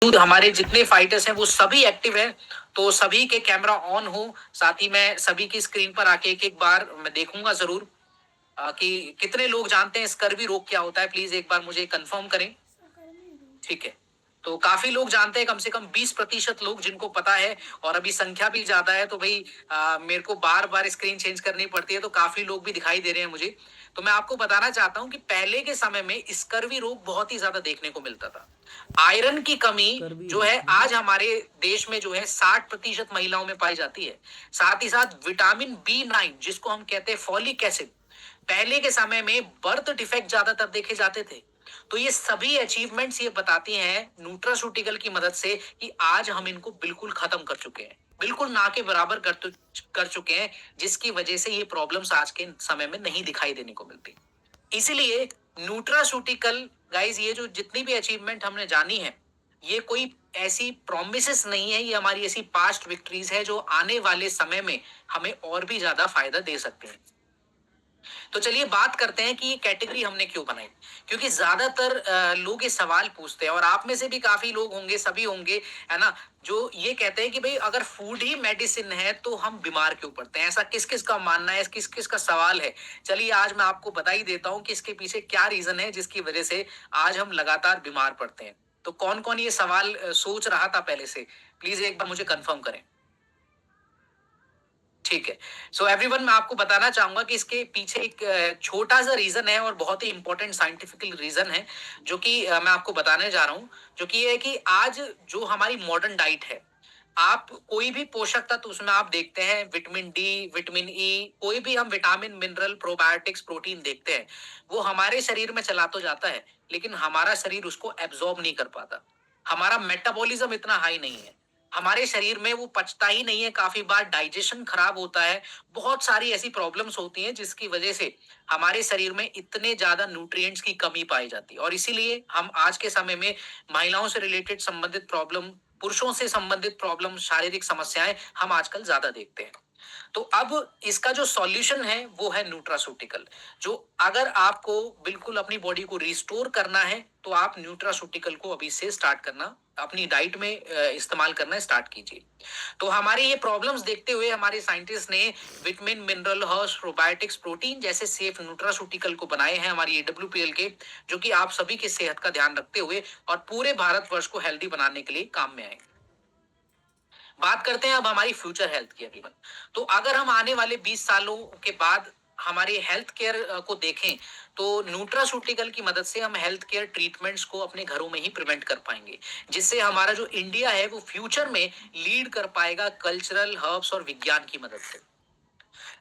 हमारे जितने फाइटर्स हैं वो सभी एक्टिव हैं, तो सभी के कैमरा ऑन हो। साथ ही मैं सभी की स्क्रीन पर आके एक एक बार मैं देखूंगा जरूर कि कितने लोग जानते हैं स्कर्वी रोग क्या होता है। प्लीज एक बार मुझे कंफर्म करें। ठीक है, तो काफी लोग जानते हैं, कम से कम 20% लोग जिनको पता है। और अभी संख्या भी ज्यादा है, तो भाई मेरे को बार बार स्क्रीन चेंज करनी पड़ती है, तो काफी लोग भी दिखाई दे रहे हैं मुझे। तो मैं आपको बताना चाहता हूं कि पहले के समय में स्कर्वी रोग बहुत ही ज्यादा देखने को मिलता था। आयरन की कमी करवी जो है रोग मतलब आज हमारे देश में जो है 60% महिलाओं में पाई जाती है। साथ ही साथ विटामिन B9 जिसको हम कहते हैं फॉलिक एसिड, पहले के समय में बर्थ डिफेक्ट ज्यादातर देखे जाते थे। तो ये सभी अचीवमेंट्स ये बताती हैं न्यूट्रास्यूटिकल की मदद से कि आज हम इनको बिल्कुल खत्म कर चुके हैं, बिल्कुल ना के बराबर कर चुके हैं, जिसकी वजह से ये प्रॉब्लम्स आज के समय में नहीं दिखाई देने को मिलती। इसीलिए न्यूट्रास्यूटिकल गाइस, ये जो जितनी भी अचीवमेंट हमने जानी है, ये कोई ऐसी प्रोमिसेस नहीं है, ये हमारी ऐसी पास्ट विक्ट्रीज है जो आने वाले समय में हमें और भी ज्यादा फायदा दे सकते हैं। तो चलिए बात करते हैं कि ये कैटेगरी हमने क्यों बनाई। क्योंकि ज्यादातर लोग ये सवाल पूछते हैं, और आप में से भी काफी लोग होंगे, सभी होंगे, है ना, जो ये कहते हैं कि भाई अगर फूड ही मेडिसिन है तो हम बीमार क्यों पड़ते हैं। ऐसा किस किस का मानना है, किस किस का सवाल है। चलिए आज मैं आपको बता ही देता हूं कि इसके पीछे क्या रीजन है जिसकी वजह से आज हम लगातार बीमार पड़ते हैं। तो कौन कौन ये सवाल सोच रहा था पहले से, प्लीज एक बार मुझे कंफर्म करें। ठीक है, सो एवरीवन, मैं आपको बताना चाहूंगा कि इसके पीछे एक छोटा सा रीजन है और बहुत ही इंपॉर्टेंट साइंटिफिकल रीजन है, जो कि मैं आपको बताने जा रहा हूं। जो कि ये है कि आज जो हमारी मॉडर्न डाइट है, आप कोई भी पोषक तत्व उसमें आप देखते हैं, विटामिन डी, विटामिन ई, कोई भी हम विटामिन, मिनरल, प्रोबायोटिक्स, प्रोटीन देखते हैं, वो हमारे शरीर में चला तो जाता है, लेकिन हमारा शरीर उसको एब्जॉर्ब नहीं कर पाता। हमारा मेटाबॉलिज्म इतना हाई नहीं है, हमारे शरीर में वो पचता ही नहीं है, काफी बार डाइजेशन खराब होता है। बहुत सारी ऐसी प्रॉब्लम्स होती हैं जिसकी वजह से हमारे शरीर में इतने ज्यादा न्यूट्रिएंट्स की कमी पाई जाती है, और इसीलिए हम आज के समय में महिलाओं से रिलेटेड संबंधित प्रॉब्लम, पुरुषों से संबंधित प्रॉब्लम, शारीरिक समस्याएं हम आजकल ज्यादा देखते हैं। तो अब इसका जो सॉल्यूशन है वो है न्यूट्रासूटिकल। जो अगर आपको बिल्कुल अपनी बॉडी को रिस्टोर करना है, तो आप न्यूट्रासूटिकल को अभी से स्टार्ट करना, अपनी डाइट में इस्तेमाल करना स्टार्ट कीजिए। तो हमारे ये प्रॉब्लम्स देखते हुए हमारे साइंटिस्ट ने vitamin, mineral, herbs, probiotics, protein जैसे सेफ न्यूट्रासूटिकल को बनाए हैं हमारी AWPL के, जो कि आप सभी की सेहत का ध्यान रखते हुए और पूरे भारतवर्ष को हेल्दी बनाने के लिए काम में आएंगे। बात करते हैं अब हमारी फ्यूचर हेल्थ की एवरीवन। तो अगर हम आने वाले 20 सालों के बाद हमारे हेल्थ केयर को देखें, तो न्यूट्रासूटिकल की मदद से हम हेल्थ केयर ट्रीटमेंट्स को अपने घरों में ही प्रिवेंट कर पाएंगे, जिससे हमारा जो इंडिया है वो फ्यूचर में लीड कर पाएगा कल्चरल, हर्ब्स और विज्ञान की मदद से।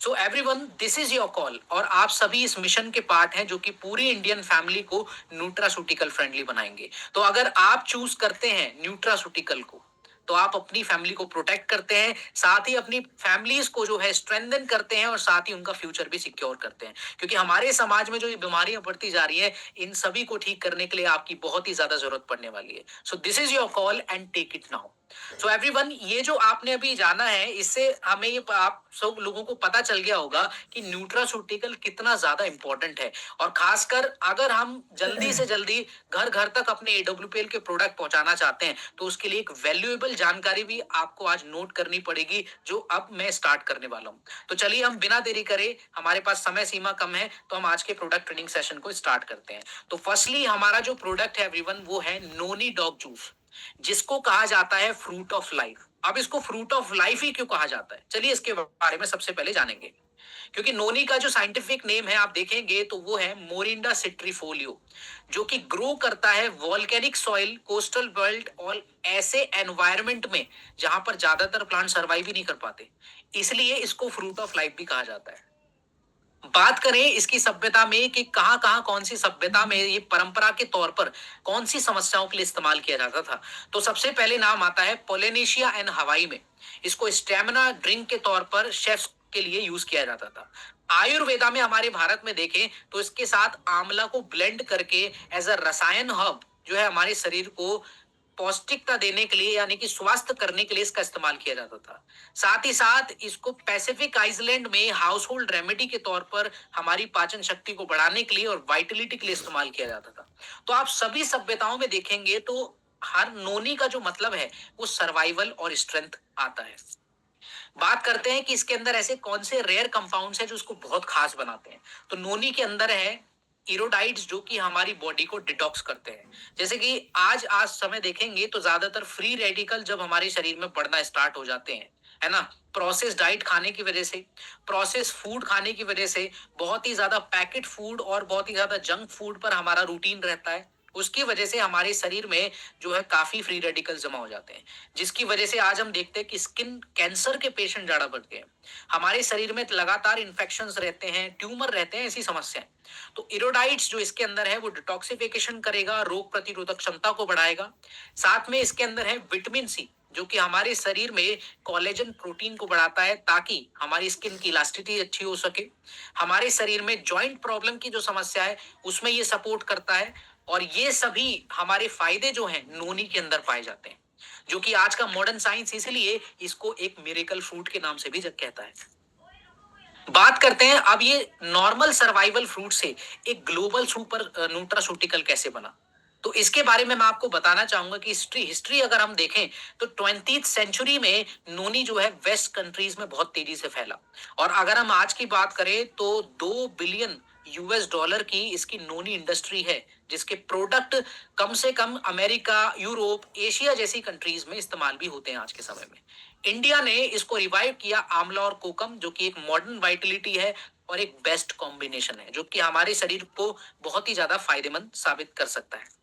So everyone, this is your call, और आप सभी इस मिशन के पार्ट हैं जो कि पूरी इंडियन फैमिली को न्यूट्रासूटिकल फ्रेंडली बनाएंगे। तो अगर आप चूज करते हैं न्यूट्रासूटिकल को, तो आप अपनी फैमिली को प्रोटेक्ट करते हैं, साथ ही अपनी फैमिलीज को जो है स्ट्रेंथन करते हैं, और साथ ही उनका फ्यूचर भी सिक्योर करते हैं। क्योंकि हमारे समाज में जो ये बीमारियां बढ़ती जा रही हैं, इन सभी को ठीक करने के लिए आपकी बहुत ही ज्यादा जरूरत पड़ने वाली है। So this is your call and take it now. So everyone, ये जो आपने अभी जाना है, इससे हमें ये आप सब लोगों को पता चल गया होगा कि न्यूट्रासूटिकल कितना ज्यादा इंपॉर्टेंट है। और खासकर अगर हम जल्दी से जल्दी घर घर तक अपने AWPL के प्रोडक्ट पहुंचाना चाहते हैं, तो उसके लिए एक वैल्यूएबल जानकारी भी आपको आज नोट करनी पड़ेगी, जो अब मैं स्टार्ट करने वाला हूं। तो चलिए हम बिना देरी करे, हमारे पास समय सीमा कम है, तो हम आज के प्रोडक्ट ट्रेनिंग सेशन को स्टार्ट करते हैं। तो फर्स्टली हमारा जो प्रोडक्ट है एवरीवन, वो है नोनी डॉग जूस, जिसको कहा जाता है फ्रूट ऑफ लाइफ। अब इसको फ्रूट ऑफ लाइफ ही क्यों कहा जाता है, चलिए इसके बारे में सबसे पहले जानेंगे। क्योंकि नोनी का जो साइंटिफिक नेम है आप देखेंगे तो वो है मोरिंडा सिट्रीफोलियो, जो कि ग्रो करता है वॉल्केनिक सॉइल, कोस्टल बेल्ट और ऐसे एनवायरनमेंट में जहां पर ज्यादातर प्लांट सर्वाइव ही नहीं कर पाते, इसलिए इसको फ्रूट ऑफ लाइफ भी कहा जाता है। बात करें इसकी सभ्यता में कि कहां कहां कौन सी सभ्यता में ये परंपरा के तौर पर कौन सी समस्याओं के लिए इस्तेमाल किया जाता था, तो सबसे पहले नाम आता है पोलिनेशिया एंड हवाई में। इसको स्टेमिना ड्रिंक के तौर पर शेफ्स के लिए यूज किया जाता था। आयुर्वेदा में हमारे भारत में देखें तो इसके साथ आंवला को ब्लेंड करके एज अ रसायन हर्ब जो है हमारे शरीर को पौष्टिकता देने के लिए, यानी कि स्वास्थ्य करने के लिए इसका इस्तेमाल किया जाता था। साथ ही साथ इसको पैसिफिक आइसलैंड में हाउस होल्ड रेमेडी के तौर पर हमारी पाचन शक्ति को बढ़ाने के लिए और वाइटलिटी के लिए इस्तेमाल किया जाता था। तो आप सभी सभ्यताओं में देखेंगे तो हर नोनी का जो मतलब है वो सर्वाइवल और स्ट्रेंथ आता है। बात करते हैं कि इसके अंदर ऐसे कौन से रेयर कंपाउंड्स हैं जो इसको बहुत खास बनाते हैं। तो नोनी के अंदर है इरोडाइड्स, जो कि हमारी बॉडी को डिटॉक्स करते हैं। जैसे कि आज समय देखेंगे तो ज्यादातर फ्री रेडिकल जब हमारे शरीर में बढ़ना स्टार्ट हो जाते हैं, है ना, प्रोसेस डाइट खाने की वजह से, प्रोसेस फूड खाने की वजह से, बहुत ही ज्यादा पैकेट फूड और बहुत ही ज्यादा जंक फूड पर हमारा रूटीन रहता है, उसकी वजह से हमारे शरीर में जो है काफी फ्री रेडिकल जमा हो जाते हैं, जिसकी वजह से आज हम देखते हैं कि स्किन कैंसर के पेशेंट ज्यादा बढ़ गए हैं। हमारे शरीर में लगातार इन्फेक्शंस रहते हैं, ट्यूमर रहते हैं, ऐसी समस्याएं। तो इरोडाइट्स जो इसके अंदर है वो डिटॉक्सिफिकेशन करेगा, रोग प्रतिरोधक क्षमता को बढ़ाएगा। साथ में इसके अंदर है विटामिन सी, जो कि हमारे शरीर में कोलेजन प्रोटीन को बढ़ाता है ताकि हमारी स्किन की इलास्टिसिटी अच्छी हो सके। हमारे शरीर में जॉइंट प्रॉब्लम की जो समस्या है उसमें ये सपोर्ट करता है। और ये सभी हमारे फायदे जो हैं नोनी के अंदर पाए जाते हैं, जो कि आज का मॉडर्न साइंस इसलिए इसको एक मिरेकल फ्रूट के नाम से भी जग कहता है। बात करते हैं अब ये नॉर्मल सर्वाइवल फ्रूट से एक ग्लोबल सुपर न्यूट्रास्यूटिकल कैसे बना। तो इसके बारे में मैं आपको बताना चाहूंगा कि हिस्ट्री हिस्ट्री अगर हम देखें तो 20th सेंचुरी में नोनी जो है वेस्ट कंट्रीज में बहुत तेजी से फैला। और अगर हम आज की बात करें तो 2 बिलियन यूएस डॉलर की इसकी नोनी इंडस्ट्री है, जिसके प्रोडक्ट कम से कम अमेरिका, यूरोप, एशिया जैसी कंट्रीज में इस्तेमाल भी होते हैं आज के समय में। इंडिया ने इसको रिवाइव किया आंवला और कोकम, जो कि एक मॉडर्न वाइटलिटी है और एक बेस्ट कॉम्बिनेशन है, जो कि हमारे शरीर को बहुत ही ज्यादा फायदेमंद साबित कर सकता है।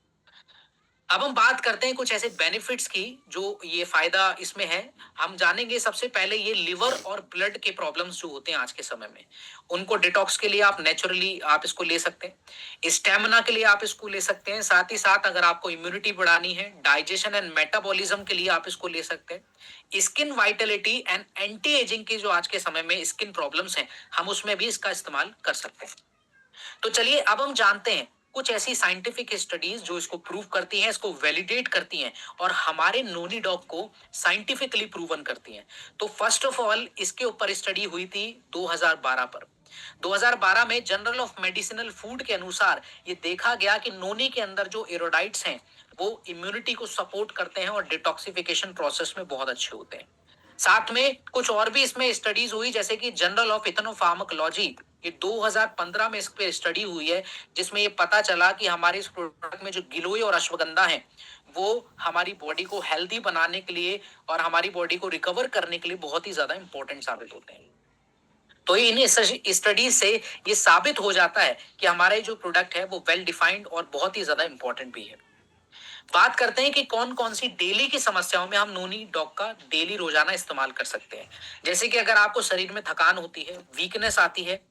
अब हम बात करते हैं कुछ ऐसे बेनिफिट्स की जो ये फायदा इसमें है। हम जानेंगे सबसे पहले ये लिवर और ब्लड के प्रॉब्लम्स जो होते हैं आज के समय में, उनको डिटॉक्स के लिए आप नेचुरली आप इसको ले सकते हैं। स्टेमिना के लिए आप इसको ले सकते हैं। साथ ही साथ अगर आपको इम्यूनिटी बढ़ानी है, डाइजेशन एंड मेटाबॉलिज्म के लिए आप इसको ले सकते हैं। Skin Vitality and anti ageing की जो आज के समय में स्किन प्रॉब्लम्स हैं, हम उसमें भी इसका इस्तेमाल कर सकते हैं। तो चलिए अब हम जानते हैं कुछ ऐसी साइंटिफिक स्टडीज जो इसको प्रूव करती हैं, इसको वैलिडेट करती हैं और हमारे नोनी डॉग को साइंटिफिकली प्रूवन करती हैं। तो फर्स्ट ऑफ ऑल इसके ऊपर स्टडी हुई थी 2012 पर। 2012 में जर्नल ऑफ मेडिसिनल फूड के अनुसार ये देखा गया कि नोनी के अंदर जो एरोडाइट्स हैं वो इम्यूनिटी को सपोर्ट करते हैं और डिटॉक्सिफिकेशन प्रोसेस में बहुत अच्छे होते हैं। साथ में कुछ और भी इसमें स्टडीज हुई, जैसे कि जर्नल ऑफ इथनोफार्माकोलॉजी, ये 2015 में इस पे स्टडी हुई है, जिसमें ये पता चला कि हमारे इस प्रोडक्ट में जो गिलोय और अश्वगंधा है वो हमारी बॉडी को हेल्दी बनाने के लिए और हमारी बॉडी को रिकवर करने के लिए बहुत ही ज्यादा इंपॉर्टेंट साबित होते हैं। तो इन स्टडीज से ये साबित हो जाता है कि हमारा ये जो प्रोडक्ट है वो वेल डिफाइंड और बहुत ही ज्यादा इंपॉर्टेंट भी है। बात करते हैं कि कौन कौन सी डेली की समस्याओं में हम नोनी डॉग का डेली रोजाना इस्तेमाल कर सकते हैं। जैसे कि अगर आपको शरीर में थकान होती है, वीकनेस आती है,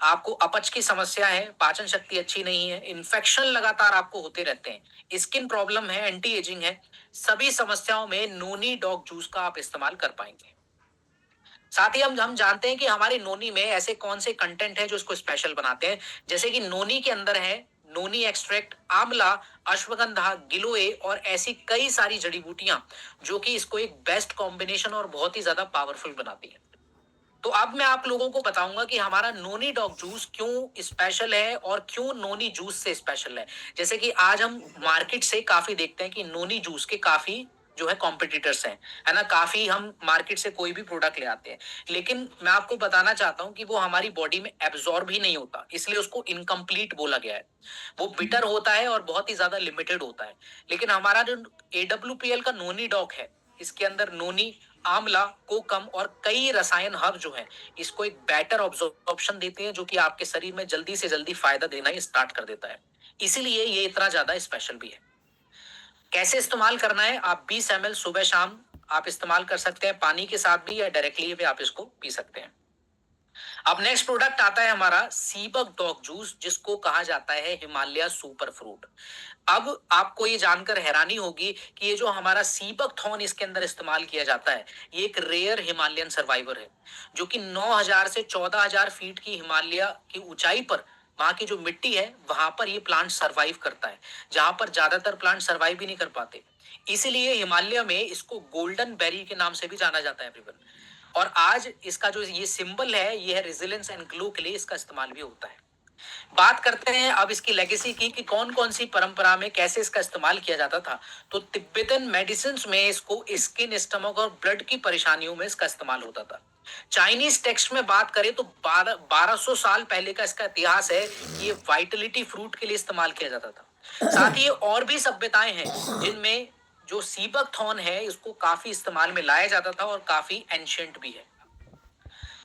आपको अपच की समस्या है, पाचन शक्ति अच्छी नहीं है, इन्फेक्शन लगातार आपको होते रहते हैं, स्किन प्रॉब्लम है, एंटी एजिंग है, सभी समस्याओं में नोनी डॉग जूस का आप इस्तेमाल कर पाएंगे। साथ ही हम जानते हैं कि हमारे नोनी में ऐसे कौन से कंटेंट हैं जो इसको स्पेशल बनाते हैं। जैसे कि नोनी के अंदर है नोनी एक्सट्रैक्ट, आंवला, अश्वगंधा, गिलोय और ऐसी कई सारी जड़ी बूटियां जो कि इसको एक बेस्ट कॉम्बिनेशन और बहुत ही ज्यादा पावरफुल बनाती है। तो अब मैं आप लोगों को बताऊंगा कि हमारा नोनी डॉग जूस क्यों स्पेशल है और क्यों नोनी जूस से स्पेशल है। जैसे कि आज हम मार्केट से काफी देखते हैं कि नोनी जूस के काफी जो है कॉम्पिटिटर्स हैं, है ना, काफी हम मार्केट से कोई भी प्रोडक्ट ले आते हैं, लेकिन मैं आपको बताना चाहता हूं कि वो हमारी बॉडी में एब्जॉर्ब ही नहीं होता, इसलिए उसको इनकम्प्लीट बोला गया है। वो बिटर होता है और बहुत ही ज्यादा लिमिटेड होता है। लेकिन हमारा जो एडब्ल्यूपीएल का नोनी डॉग है, इसके अंदर नोनी, आंवला, कोकम और कई रसायन हब जो है इसको एक बेटर ऑब्जॉर्प्शन देते हैं, जो कि आपके शरीर में जल्दी से जल्दी फायदा देना ही स्टार्ट कर देता है। इसीलिए ये इतना ज्यादा स्पेशल भी है। कैसे इस्तेमाल करना है, आप 20 ml सुबह शाम आप इस्तेमाल कर सकते हैं, पानी के साथ भी, या डायरेक्टली भी आप इसको पी सकते हैं। अब नेक्स्ट प्रोडक्ट आता है हमारा सीबक डॉग जूस, जिसको कहा जाता है हिमालय सुपर फ्रूट। अब आपको ये जानकर हैरानी होगी कि ये जो हमारा सीबक थॉर्न इसके अंदर इस्तेमाल किया जाता है, ये एक रेयर हिमालयन सर्वाइवर है, जो कि 9,000 से 14,000 फीट की हिमालय की ऊंचाई पर, वहां की जो मिट्टी है वहां पर ये प्लांट सरवाइव करता है, जहां पर ज्यादातर प्लांट सरवाइव भी नहीं कर पाते। इसीलिए हिमालय में इसको गोल्डन बेरी के नाम से भी जाना जाता है एवरीवन। और आज इसका जो ये सिंबल है, ये है रेजिलेंस एंड ग्लो के लिए इसका इस्तेमाल भी होता है। बात करते हैं अब इसकी लेगेसी की कि कौन-कौन सी परंपरा में कैसे इसका इस्तेमाल किया जाता था। तो तिब्बतन मेडिसिन्स में इसको स्किन, स्टमक और ब्लड की परेशानियों में इसका इस्तेमाल होता था। चाइनीज टेक्स्ट में बात करें तो 1200 साल पहले का इसका इतिहास है। ये वाइटलिटी फ्रूट के लिए इस्तेमाल किया जाता था। साथ ही और भी सभ्यताएं हैं जिनमें जो सीबक थॉर्न है इसको काफी इस्तेमाल में लाया जाता था और काफी एंशिएंट भी है।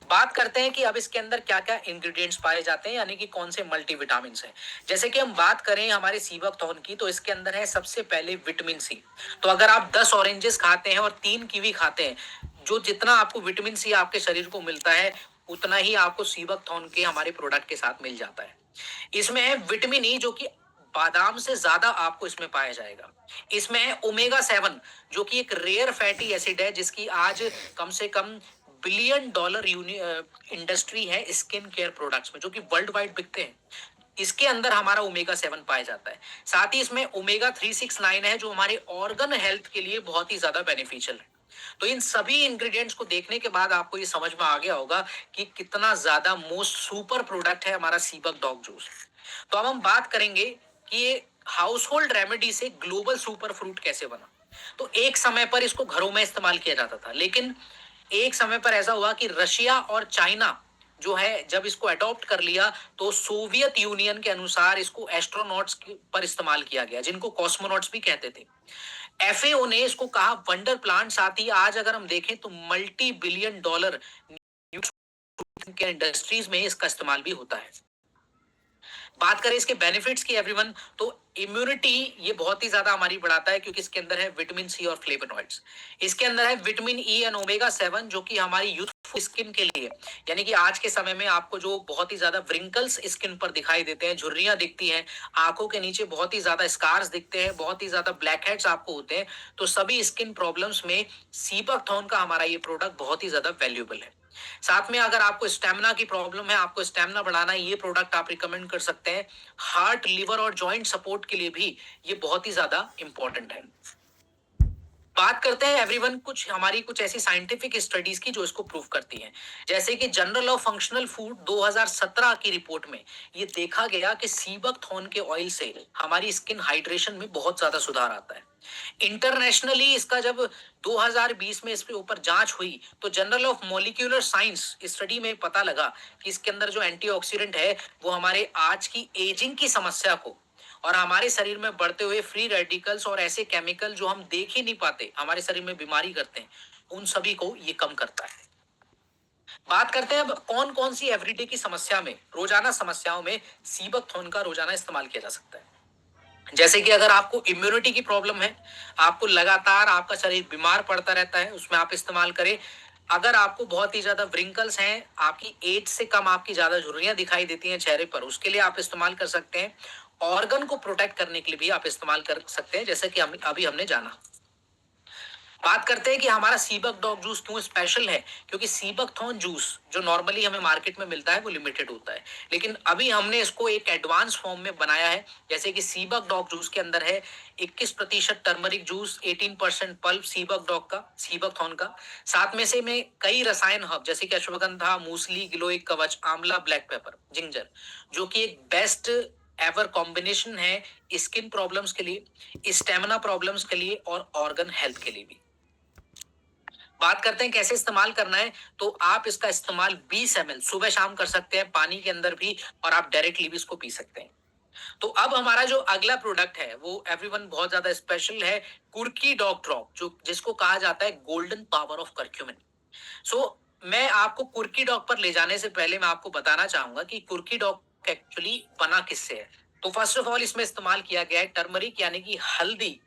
बात करते हैं कि अब इसके अंदर क्या-क्या इंग्रेडिएंट्स पाए जाते हैं, यानी कि कौन से मल्टीविटामिन्स हैं। जैसे कि हम बात करें हमारे सीबक थॉर्न की, तो इसके अंदर है सबसे पहले विटामिन सी। तो अगर आप 10 ऑरेंजेस खाते हैं और 3 कीवी खाते हैं, जो जितना आपको विटामिन सी आपके शरीर को मिलता है, उतना ही आपको सीबक थॉर्न के हमारे प्रोडक्ट के साथ मिल जाता है। इसमें है विटामिन ई, जो कि बादाम से ज्यादा आपको इसमें पाया जाएगा। इसमें है ओमेगा 7, जो कि एक रेयर फैटी एसिड है, जिसकी आज कम से कम बिलियन डॉलर इंडस्ट्री है स्किन केयर प्रोडक्ट्स में, जो कि वर्ल्ड वाइड बिकते हैं। इसके अंदर हमारा ओमेगा 7 पाया जाता है। साथ ही इसमें ओमेगा 369 है, जो हमारे ऑर्गन हेल्थ के लिए बहुत ही ज्यादा बेनिफिशियल है। तो इन सभी इंग्रेडिएंट्स को देखने के बाद आपको ये समझ में आ गया होगा कि कितना ज्यादा मोस्ट सुपर प्रोडक्ट है हमारा सीबक डॉग जूस। तो अब हम बात करेंगे कि ये हाउस होल्ड रेमेडी से ग्लोबल सुपर फ्रूट कैसे बना। तो एक समय पर इसको घरों में इस्तेमाल किया जाता था, लेकिन एक समय पर ऐसा हुआ कि रशिया और चाइना जो है जब इसको अडॉप्ट कर लिया, तो सोवियत यूनियन के अनुसार इसको एस्ट्रोनॉट्स पर इस्तेमाल किया गया, जिनको कॉस्मोनॉट्स भी कहते थे। एफएओ ने इसको कहा वंडर प्लांट। साथ ही आज अगर हम देखें तो मल्टी बिलियन डॉलर के इंडस्ट्रीज में इसका इस्तेमाल भी होता है। बात करें इसके बेनिफिट्स की एवरीवन, तो इम्यूनिटी ये बहुत ही ज्यादा हमारी बढ़ाता है, क्योंकि इसके अंदर है विटामिन सी और फ्लेवोनॉइड्स। इसके अंदर है विटामिन ई एंड ओमेगा 7, जो कि हमारी यूथफुल स्किन के लिए, यानी कि आज के समय में आपको जो बहुत ही ज्यादा व्रिंकल्स स्किन पर दिखाई देते हैं, झुर्रियां दिखती हैं, आंखों के नीचे बहुत ही ज्यादा स्कार्स दिखते हैं, बहुत ही ज्यादा ब्लैक हेड्स आपको होते हैं, तो सभी स्किन प्रॉब्लम्स में सीबक थॉर्न का हमारा ये प्रोडक्ट बहुत ही ज्यादा वैल्यूएबल है। साथ में अगर आपको स्टेमिना की प्रॉब्लम है, आपको स्टेमिना बढ़ाना है, ये प्रोडक्ट आप रिकमेंड कर सकते हैं। हार्ट, लिवर और जॉइंट सपोर्ट के लिए भी ये बहुत ही ज्यादा इंपॉर्टेंट है। बात करते हैं एवरीवन कुछ हमारी कुछ ऐसी साइंटिफिक स्टडीज की जो इसको प्रूव करती हैं। जैसे कि जर्नल ऑफ फंक्शनल फूड 2017 की रिपोर्ट में ये देखा गया कि सीबक थॉर्न के ऑयल से हमारी स्किन हाइड्रेशन में बहुत ज्यादा सुधार आता है। इंटरनेशनली इसका जब 2020 में इसके ऊपर जांच हुई, तो journal of molecular science study में पता लगा कि इसके अंदर जो एंटीऑक्सीडेंट है वो हमारे आज की एजिंग की समस्या को और हमारे शरीर में बढ़ते हुए फ्री रेडिकल्स और ऐसे केमिकल जो हम देख ही नहीं पाते हमारे शरीर में बीमारी करते हैं, उन सभी को ये कम करता है। बात करते हैं अब कौन कौन सी एवरीडे की समस्या में, रोजाना समस्याओं में सीबक थॉर्न का रोजाना इस्तेमाल किया जा सकता है। जैसे कि अगर आपको इम्यूनिटी की प्रॉब्लम है, आपको लगातार आपका शरीर बीमार पड़ता रहता है, उसमें आप इस्तेमाल करें। अगर आपको बहुत ही ज्यादा व्रिंकल्स हैं, आपकी एज से कम आपकी ज्यादा झुर्रियां दिखाई देती हैं चेहरे पर, उसके लिए आप इस्तेमाल कर सकते हैं। ऑर्गन को प्रोटेक्ट करने के लिए भी आप इस्तेमाल कर सकते हैं, जैसे कि हम अभी हमने जाना। बात करते हैं कि हमारा सीबक डॉग जूस क्यों स्पेशल है, क्योंकि सीबक थॉर्न जूस जो नॉर्मली हमें मार्केट में मिलता है वो लिमिटेड होता है, लेकिन अभी हमने इसको एक एडवांस फॉर्म में बनाया है। जैसे कि सीबक डॉग जूस के अंदर है 21% टर्मरिक जूस, 18% पल्प सीबक डॉग का, सीबक थॉर्न का। साथ में से में कई रसायन हब जैसे कि अश्वगंधा, मूसली, गिलोय कवच, आंवला, ब्लैक पेपर, जिंजर, जो कि एक बेस्ट एवर कॉम्बिनेशन है स्किन प्रॉब्लम्स के लिए, स्टेमिना प्रॉब्लम्स के लिए और ऑर्गन हेल्थ के लिए भी। बात करते हैं कैसे इस्तेमाल करना है, तो आप इसका इस्तेमाल 20 ml सुबह शाम कर सकते हैं पानी के अंदर भी, और आप डायरेक्टली भी इसको पी सकते हैं। तो अब हमारा जो अगला प्रोडक्ट है वो एवरीवन बहुत ज्यादा स्पेशल है, कुर्की डॉग ड्रॉप, जो जिसको कहा जाता है गोल्डन पावर ऑफ करक्यूमिन। सो मैं आपको कुर्की डॉग पर ले जाने से पहले मैं आपको बताना चाहूंगा कि कुर्की डॉग एक्चुअली बना किससे है। तो फर्स्ट ऑफ ऑल इसमें इस्तेमाल किया गया है टर्मरिक, यानी कि हल्दी।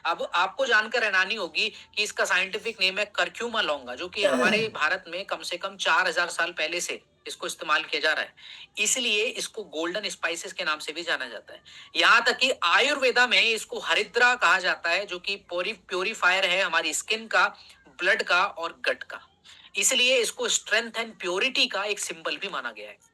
अब आपको जानकर हैरानी होगी कि इसका साइंटिफिक नेम है करक्यूमा लौंगा, जो कि हमारे भारत में कम से कम 4000 साल पहले से इसको इस्तेमाल किया जा रहा है। इसलिए इसको गोल्डन स्पाइसेस के नाम से भी जाना जाता है। यहाँ तक कि आयुर्वेदा में इसको हरिद्रा कहा जाता है, जो कि प्योरीफायर है हमारी स्किन का, ब्लड का और गट का। इसलिए इसको स्ट्रेंथ एंड प्योरिटी का एक सिंबल भी माना गया है।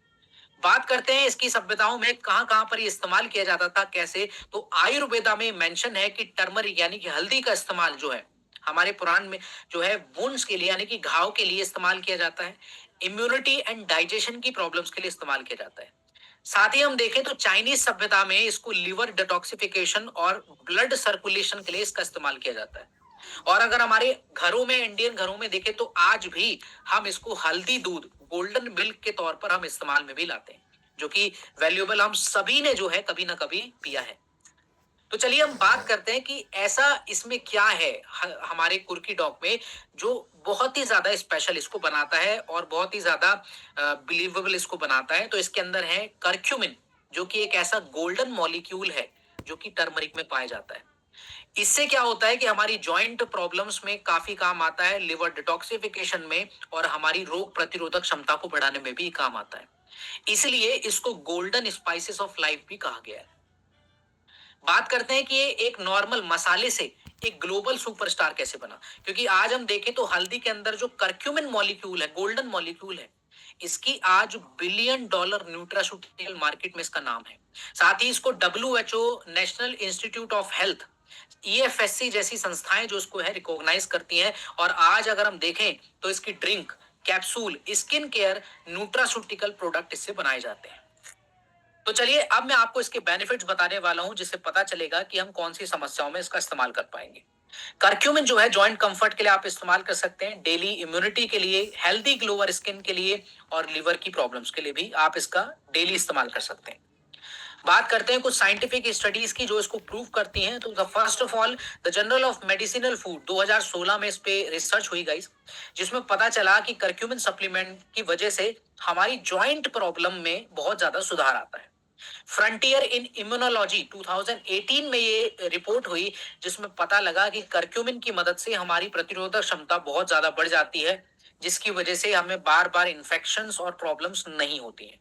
बात करते हैं इसकी सभ्यताओं में कहां कहां पर ये इस्तेमाल किया जाता था, कैसे। तो आयुर्वेदा में मेंशन है कि टर्मरिक यानी कि हल्दी का इस्तेमाल जो है हमारे पुराण में जो है वुंड्स के लिए यानी कि घाव के लिए इस्तेमाल किया जाता है। इम्यूनिटी एंड डाइजेशन की प्रॉब्लम्स के लिए इस्तेमाल किया जाता है। साथ ही हम देखें तो चाइनीज सभ्यता में इसको लिवर डिटॉक्सिफिकेशन और ब्लड सर्कुलेशन के लिए इसका इस्तेमाल किया जाता है। और अगर हमारे घरों में, इंडियन घरों में देखें तो आज भी हम इसको हल्दी दूध, गोल्डन मिल्क के तौर पर हम इस्तेमाल में भी लाते हैं, जो कि वैल्यूएबल हम सभी ने जो है कभी ना कभी पिया है। तो चलिए हम बात करते हैं कि ऐसा इसमें क्या है हमारे कुर्की डॉग में जो बहुत ही ज्यादा स्पेशल इसको बनाता है और बहुत ही ज्यादा बिलीवेबल इसको बनाता है। तो इसके अंदर है करक्यूमिन, जो कि एक ऐसा गोल्डन मॉलिक्यूल है जो कि टर्मरिक में पाया जाता है। इससे क्या होता है कि हमारी जॉइंट प्रॉब्लम्स में काफी काम आता है, लिवर डिटॉक्सिफिकेशन में, और हमारी रोग प्रतिरोधक क्षमता को बढ़ाने में भी काम आता है। इसलिए इसको गोल्डन स्पाइसेस ऑफ लाइफ भी कहा गया है। बात करते हैं कि ये एक नॉर्मल मसाले से एक ग्लोबल सुपरस्टार कैसे बना। क्योंकि आज हम देखें तो हल्दी के अंदर जो करक्यूमिन मॉलिक्यूल है, गोल्डन मॉलिक्यूल है, इसकी आज बिलियन डॉलर न्यूट्रास्यूटिकल मार्केट में इसका नाम है। साथ ही इसको WHO, national institute of health, EFSC जैसी संस्थाएं जो इसको है रिकॉग्नाइज करती हैं। और आज अगर हम देखें तो इसकी drink, capsule, skin care, nutraceutical product इससे बनाए जाते हैं। तो चलिए अब मैं आपको इसके बेनिफिट्स बताने वाला हूं, जिससे पता चलेगा कि हम कौन सी समस्याओं में इसका इस्तेमाल कर पाएंगे। करक्यूमिन जो है जॉइंट कंफर्ट के लिए आप इस्तेमाल कर सकते हैं, डेली इम्यूनिटी के लिए, हेल्दी ग्लोवर स्किन के लिए, और लिवर की प्रॉब्लम्स के लिए भी आप इसका डेली इस्तेमाल कर सकते हैं। बात करते हैं कुछ साइंटिफिक स्टडीज की जो इसको प्रूव करती हैं। तो first of all, the journal of medicinal food 2016 में इस पे रिसर्च हुई गाइस, जिसमें पता चला कि करक्यूमिन सप्लीमेंट की वजह से हमारी जॉइंट प्रॉब्लम में बहुत ज्यादा सुधार आता है। फ्रंटियर इन इम्यूनोलॉजी 2018 में ये रिपोर्ट हुई, जिसमें पता लगा कि करक्यूमिन की मदद से हमारी प्रतिरोधक क्षमता बहुत ज्यादा बढ़ जाती है, जिसकी वजह से हमें बार बार इन्फेक्शंस और प्रॉब्लम्स नहीं होती हैं।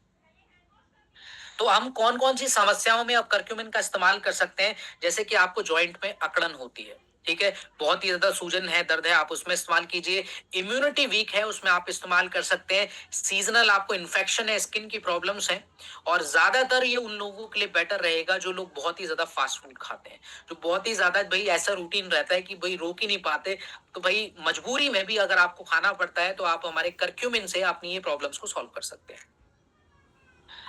तो हम कौन कौन सी समस्याओं में अब करक्यूमिन का इस्तेमाल कर सकते हैं। जैसे कि आपको जॉइंट में अकड़न होती है, ठीक है, बहुत ही ज्यादा सूजन है, दर्द है, आप उसमें इस्तेमाल कीजिए। इम्यूनिटी वीक है, उसमें आप इस्तेमाल कर सकते हैं। सीजनल आपको इन्फेक्शन है, स्किन की प्रॉब्लम्स हैं, और ज्यादातर ये उन लोगों के लिए बेटर रहेगा जो लोग बहुत ही ज्यादा फास्ट फूड खाते हैं, जो बहुत ही ज्यादा भाई ऐसा रूटीन रहता है कि भाई रोक ही नहीं पाते। तो भाई मजबूरी में भी अगर आपको खाना पड़ता है तो आप हमारे करक्यूमिन से अपनी ये प्रॉब्लम्स को सॉल्व कर सकते हैं।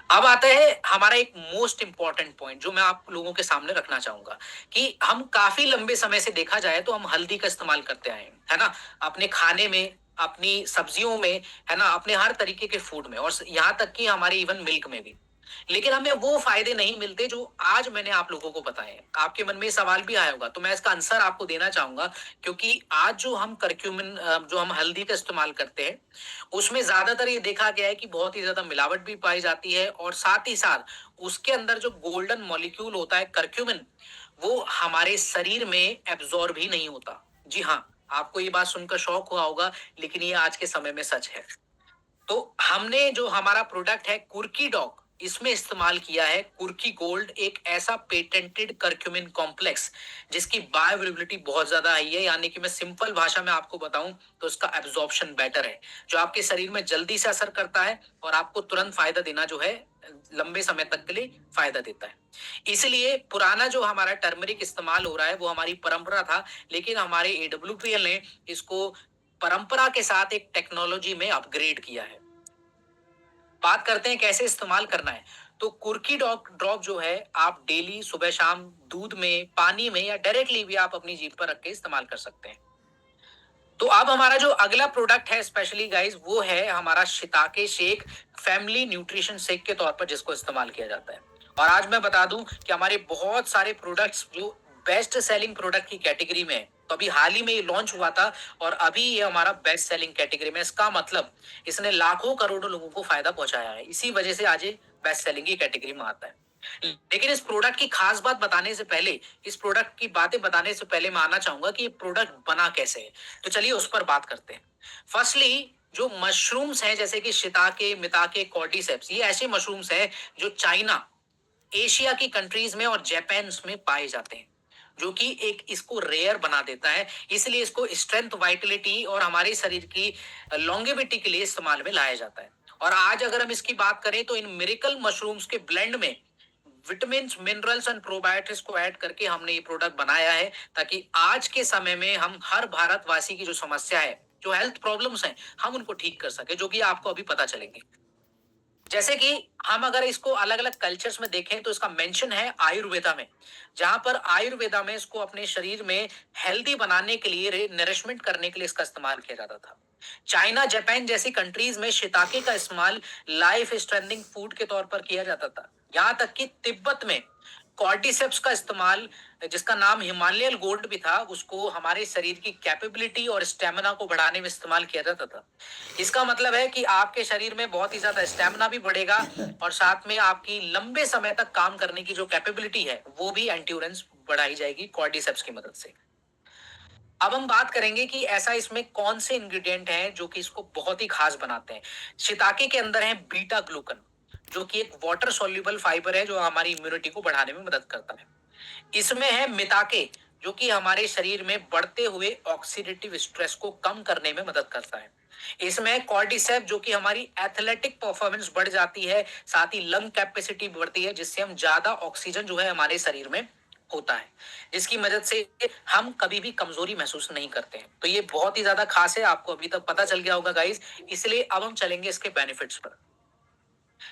अब आता है हमारा एक मोस्ट इंपॉर्टेंट पॉइंट जो मैं आप लोगों के सामने रखना चाहूंगा, कि हम काफी लंबे समय से देखा जाए तो हम हल्दी का इस्तेमाल करते आए हैं, है ना, अपने खाने में, अपनी सब्जियों में, है ना, अपने हर तरीके के फूड में, और यहाँ तक कि हमारे इवन मिल्क में भी। लेकिन हमें वो फायदे नहीं मिलते जो आज मैंने आप लोगों को बताए हैं। आपके मन में ये सवाल भी आया होगा, तो मैं इसका आंसर आपको देना चाहूंगा। क्योंकि आज जो हम करक्यूमिन, जो हम हल्दी का इस्तेमाल करते हैं, उसमें ज्यादातर ये देखा गया है कि बहुत ही ज्यादा मिलावट भी पाई जाती है, और साथ ही साथ उसके अंदर जो गोल्डन मॉलिक्यूल होता है करक्यूमिन, वो हमारे शरीर में एब्जॉर्ब ही नहीं होता। जी हाँ, आपको ये बात सुनकर शौक हुआ होगा, लेकिन ये आज के समय में सच है। तो हमने जो हमारा प्रोडक्ट है कुर्की डॉग, इसमें इस्तेमाल किया है कुर्की गोल्ड, एक ऐसा पेटेंटेड करक्यूमिन कॉम्प्लेक्स जिसकी बायोअवेलेबिलिटी बहुत ज्यादा हाई है। यानी कि मैं सिंपल भाषा में आपको बताऊं तो इसका एब्जॉर्प्शन बेटर है, जो आपके शरीर में जल्दी से असर करता है और आपको तुरंत फायदा देना जो है, लंबे समय तक के लिए फायदा देता है। इसलिए पुराना जो हमारा टर्मरिक इस्तेमाल हो रहा है वो हमारी परंपरा था, लेकिन हमारे एडब्ल्यूपीएल ने इसको परंपरा के साथ एक टेक्नोलॉजी में अपग्रेड किया है। बात करते हैं कैसे इस्तेमाल करना है। तो कुर्की डॉग ड्रॉप जो है आप डेली सुबह शाम दूध में, पानी में, या डायरेक्टली भी आप अपनी जीभ पर रख के इस्तेमाल कर सकते हैं। तो अब हमारा जो अगला प्रोडक्ट है स्पेशली गाइस, वो है हमारा shiitake shake, family nutrition shake के तौर पर जिसको इस्तेमाल किया जाता है। और आज मैं बता दूं कि हमारे बहुत सारे प्रोडक्ट्स जो बेस्ट सेलिंग प्रोडक्ट की कैटेगरी में है, तो अभी हाल ही में ये लॉन्च हुआ था, और अभी ये हमारा बेस्ट सेलिंग कैटेगरी में। इसका मतलब इसने लाखों करोड़ों लोगों को फायदा पहुंचाया है, इसी वजह से आज ये बेस्ट सेलिंग की कैटेगरी में आता है। लेकिन इस प्रोडक्ट की खास बात बताने से पहले, इस प्रोडक्ट की बातें बताने से पहले मैं आना चाहूंगा कि ये प्रोडक्ट बना कैसे है। तो चलिए उस पर बात करते हैं। फर्स्टली, जो मशरूम्स हैं जैसे कि शिताके, मिताके, कॉर्डिसेप्स, ये ऐसे मशरूम्स हैं जो चाइना, एशिया की कंट्रीज में और जापान में पाए जाते हैं, जो कि एक इसको रेयर बना देता है। इसलिए इसको स्ट्रेंथ, वाइटलिटी और हमारे शरीर की लॉन्गेविटी के लिए इस्तेमाल में लाया जाता है। और आज अगर हम इसकी बात करें तो इन मिरेकल मशरूम्स के ब्लेंड में विटामिन, मिनरल्स एंड प्रोबायोटिक्स को ऐड करके हमने ये प्रोडक्ट बनाया है, ताकि आज के समय में हम हर भारतवासी की जो समस्या है, जो हेल्थ प्रॉब्लम्स हैं, हम उनको ठीक कर सके, जो कि आपको अभी पता चलेंगे। जैसे कि हम अगर इसको अलग-अलग कल्चर्स में देखें तो इसका मेंशन है आयुर्वेदा में, जहाँ पर आयुर्वेदा में इसको अपने शरीर में हेल्दी बनाने के लिए नरिशमेंट करने के लिए इसका इस्तेमाल किया जाता था। चाइना, जापान जैसी कंट्रीज में शिताके का इस्तेमाल लाइफ स्ट्रेंथनिंग फूड के तौर पर किया जाता था। यहाँ तक कि तिब्बत में कॉर्डिसेप्स का इस्तेमाल, जिसका नाम हिमालयन गोल्ड भी था, उसको हमारे शरीर की कैपेबिलिटी और स्टेमिना को बढ़ाने में इस्तेमाल किया जाता था। इसका मतलब है कि आपके शरीर में बहुत ही ज्यादा स्टेमिना भी बढ़ेगा और साथ में आपकी लंबे समय तक काम करने की जो कैपेबिलिटी है वो भी एंड्योरेंस बढ़ाई जाएगी कॉर्डिसेप्स की मदद से। अब हम बात करेंगे कि ऐसा इसमें कौन से इंग्रेडिएंट हैं जो कि इसको बहुत ही खास बनाते हैं। शिताके के अंदर है बीटा ग्लूकन, जो कि एक वाटर सॉल्युबल फाइबर है जो हमारी इम्यूनिटी को बढ़ाने में मदद करता है। इसमें है मिताके, जो कि हमारे शरीर में बढ़ते हुए ऑक्सीडेटिव स्ट्रेस को कम करने में मदद करता है। इसमें है कॉर्डिसेप, जो कि हमारी एथलेटिक परफॉर्मेंस बढ़ जाती है, साथ ही लंग कैपेसिटी बढ़ती है, जिससे हम ज्यादा ऑक्सीजन जो है हमारे शरीर में होता है, जिसकी मदद से हम कभी भी कमजोरी महसूस नहीं करते हैं। तो ये बहुत ही ज्यादा खास है, आपको अभी तक पता चल गया होगा गाइस। इसलिए अब हम चलेंगे इसके बेनिफिट्स पर।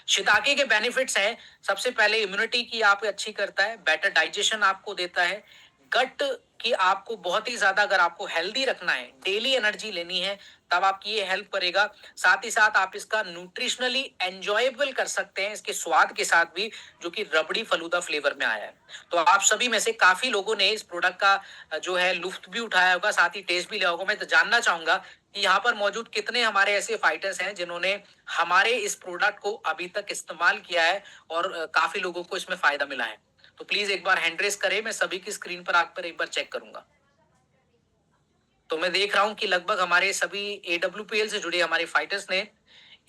शिताके के बेनिफिट्स हैं, सबसे पहले इम्यूनिटी की आप अच्छी करता है, बेटर डाइजेशन आपको देता है, गट की आपको बहुत ही ज्यादा, अगर आपको हेल्दी रखना है, डेली एनर्जी लेनी है, तब आपकी ये हेल्प करेगा। साथ ही साथ आप इसका न्यूट्रिशनली एंजॉयबल कर सकते हैं इसके स्वाद के साथ भी, जो कि रबड़ी फलूदा फ्लेवर में आया है। तो आप सभी में से काफी लोगों ने इस प्रोडक्ट का जो है लुफ्त भी उठाया होगा, साथ ही टेस्ट भी लिया होगा। मैं तो जानना चाहूंगा कि यहाँ पर मौजूद कितने हमारे ऐसे फाइटर्स हैं जिन्होंने हमारे इस प्रोडक्ट को अभी तक इस्तेमाल किया है और काफी लोगों को इसमें फायदा मिला है। तो प्लीज एक बार हैंड रेस करें, मैं सभी की स्क्रीन पर आप पर एक बार चेक करूंगा। तो मैं देख रहा हूं कि लगभग हमारे सभी AWPL से जुड़े हमारे फाइटर्स ने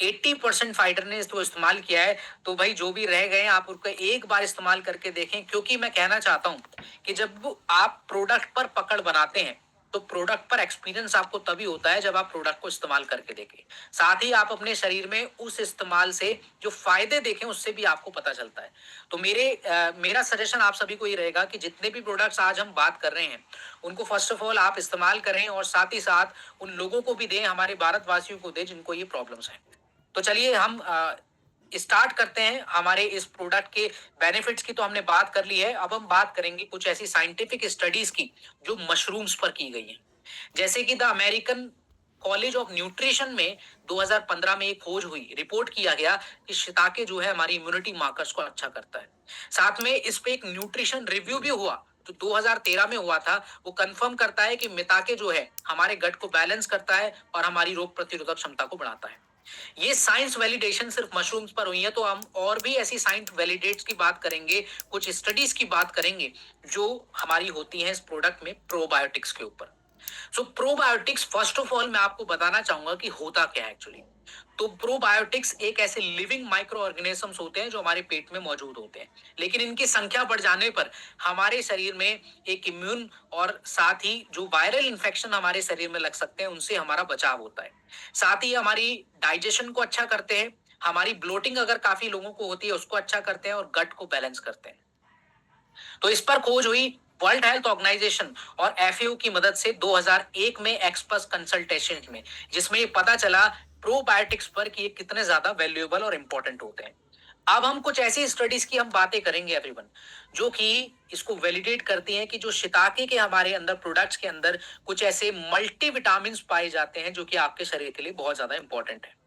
80% फाइटर ने इसको इस्तेमाल किया है। तो भाई जो भी रह गए हैं, आप उनका एक बार इस्तेमाल करके देखें, क्योंकि मैं कहना चाहता हूं कि जब आप प्रोडक्ट पर पकड़ बनाते हैं तो प्रोडक्ट पर एक्सपीरियंस आपको तभी होता है जब आप प्रोडक्ट को इस्तेमाल करके देखें। साथ ही आप अपने शरीर में उस इस्तेमाल से जो फायदे देखें, उससे भी आपको पता चलता है। तो मेरा सजेशन आप सभी को ये रहेगा कि जितने भी प्रोडक्ट्स आज हम बात कर रहे हैं, उनको फर्स्ट ऑफ ऑल आप इस्तेमाल करें और साथ ही साथ उन लोगों को भी दें, हमारे भारतवासियों को दें जिनको ये प्रॉब्लम्स हैं। तो चलिए हम स्टार्ट करते हैं हमारे इस प्रोडक्ट के बेनिफिट्स की। तो हमने बात कर ली है, अब हम बात करेंगे कुछ ऐसी साइंटिफिक स्टडीज की जो मशरूम्स पर की गई हैं। जैसे कि the American college of nutrition में 2015 में एक खोज हुई, रिपोर्ट किया गया कि शिताके जो है हमारी इम्यूनिटी मार्कर्स को अच्छा करता है। साथ में इस पे एक न्यूट्रिशन रिव्यू भी हुआ जो 2013 में हुआ था। वो कंफर्म करता है कि मिताके जो है हमारे गट को बैलेंस करता है और हमारी रोग प्रतिरोधक क्षमता को बढ़ाता है। ये साइंस वैलिडेशन सिर्फ मशरूम्स पर हुई है, तो हम और भी ऐसी साइंस वैलिडेट्स की बात करेंगे, कुछ स्टडीज की बात करेंगे जो हमारी होती हैं इस प्रोडक्ट में प्रोबायोटिक्स के ऊपर। सो प्रोबायोटिक्स, फर्स्ट ऑफ ऑल मैं आपको बताना चाहूंगा कि होता क्या है एक्चुअली। तो प्रोबायोटिक्स एक ऐसे लिविंग माइक्रो ऑर्गेनिजम्स होते हैं जो हमारे पेट में मौजूद होते हैं, लेकिन इनकी संख्या बढ़ जाने पर हमारे शरीर में एक इम्यून और साथ ही जो वायरल इंफेक्शन हमारे शरीर में लग सकते हैं, उनसे हमारा बचाव होता है। साथ ही हमारी डाइजेशन को अच्छा करते हैं, हमारी ब्लोटिंग अगर काफी लोगों को होती है उसको अच्छा करते हैं और गट को बैलेंस करते हैं। तो इस पर खोज हुई वर्ल्ड हेल्थ ऑर्गेनाइजेशन और एफएओ की मदद से 2001 में एक्सपर्ट कंसल्टेशन में, जिसमें ये पता चला प्रोबायोटिक्स पर कि ये कितने ज्यादा वैल्यूएबल और इंपॉर्टेंट होते हैं। अब हम कुछ ऐसी स्टडीज की हम बातें करेंगे एवरीवन, जो कि इसको वैलिडेट करती हैं कि जो शिताके के हमारे अंदर प्रोडक्ट्स के अंदर कुछ ऐसे मल्टी विटामिन पाए जाते हैं जो कि आपके शरीर के लिए बहुत ज्यादा इंपॉर्टेंट है।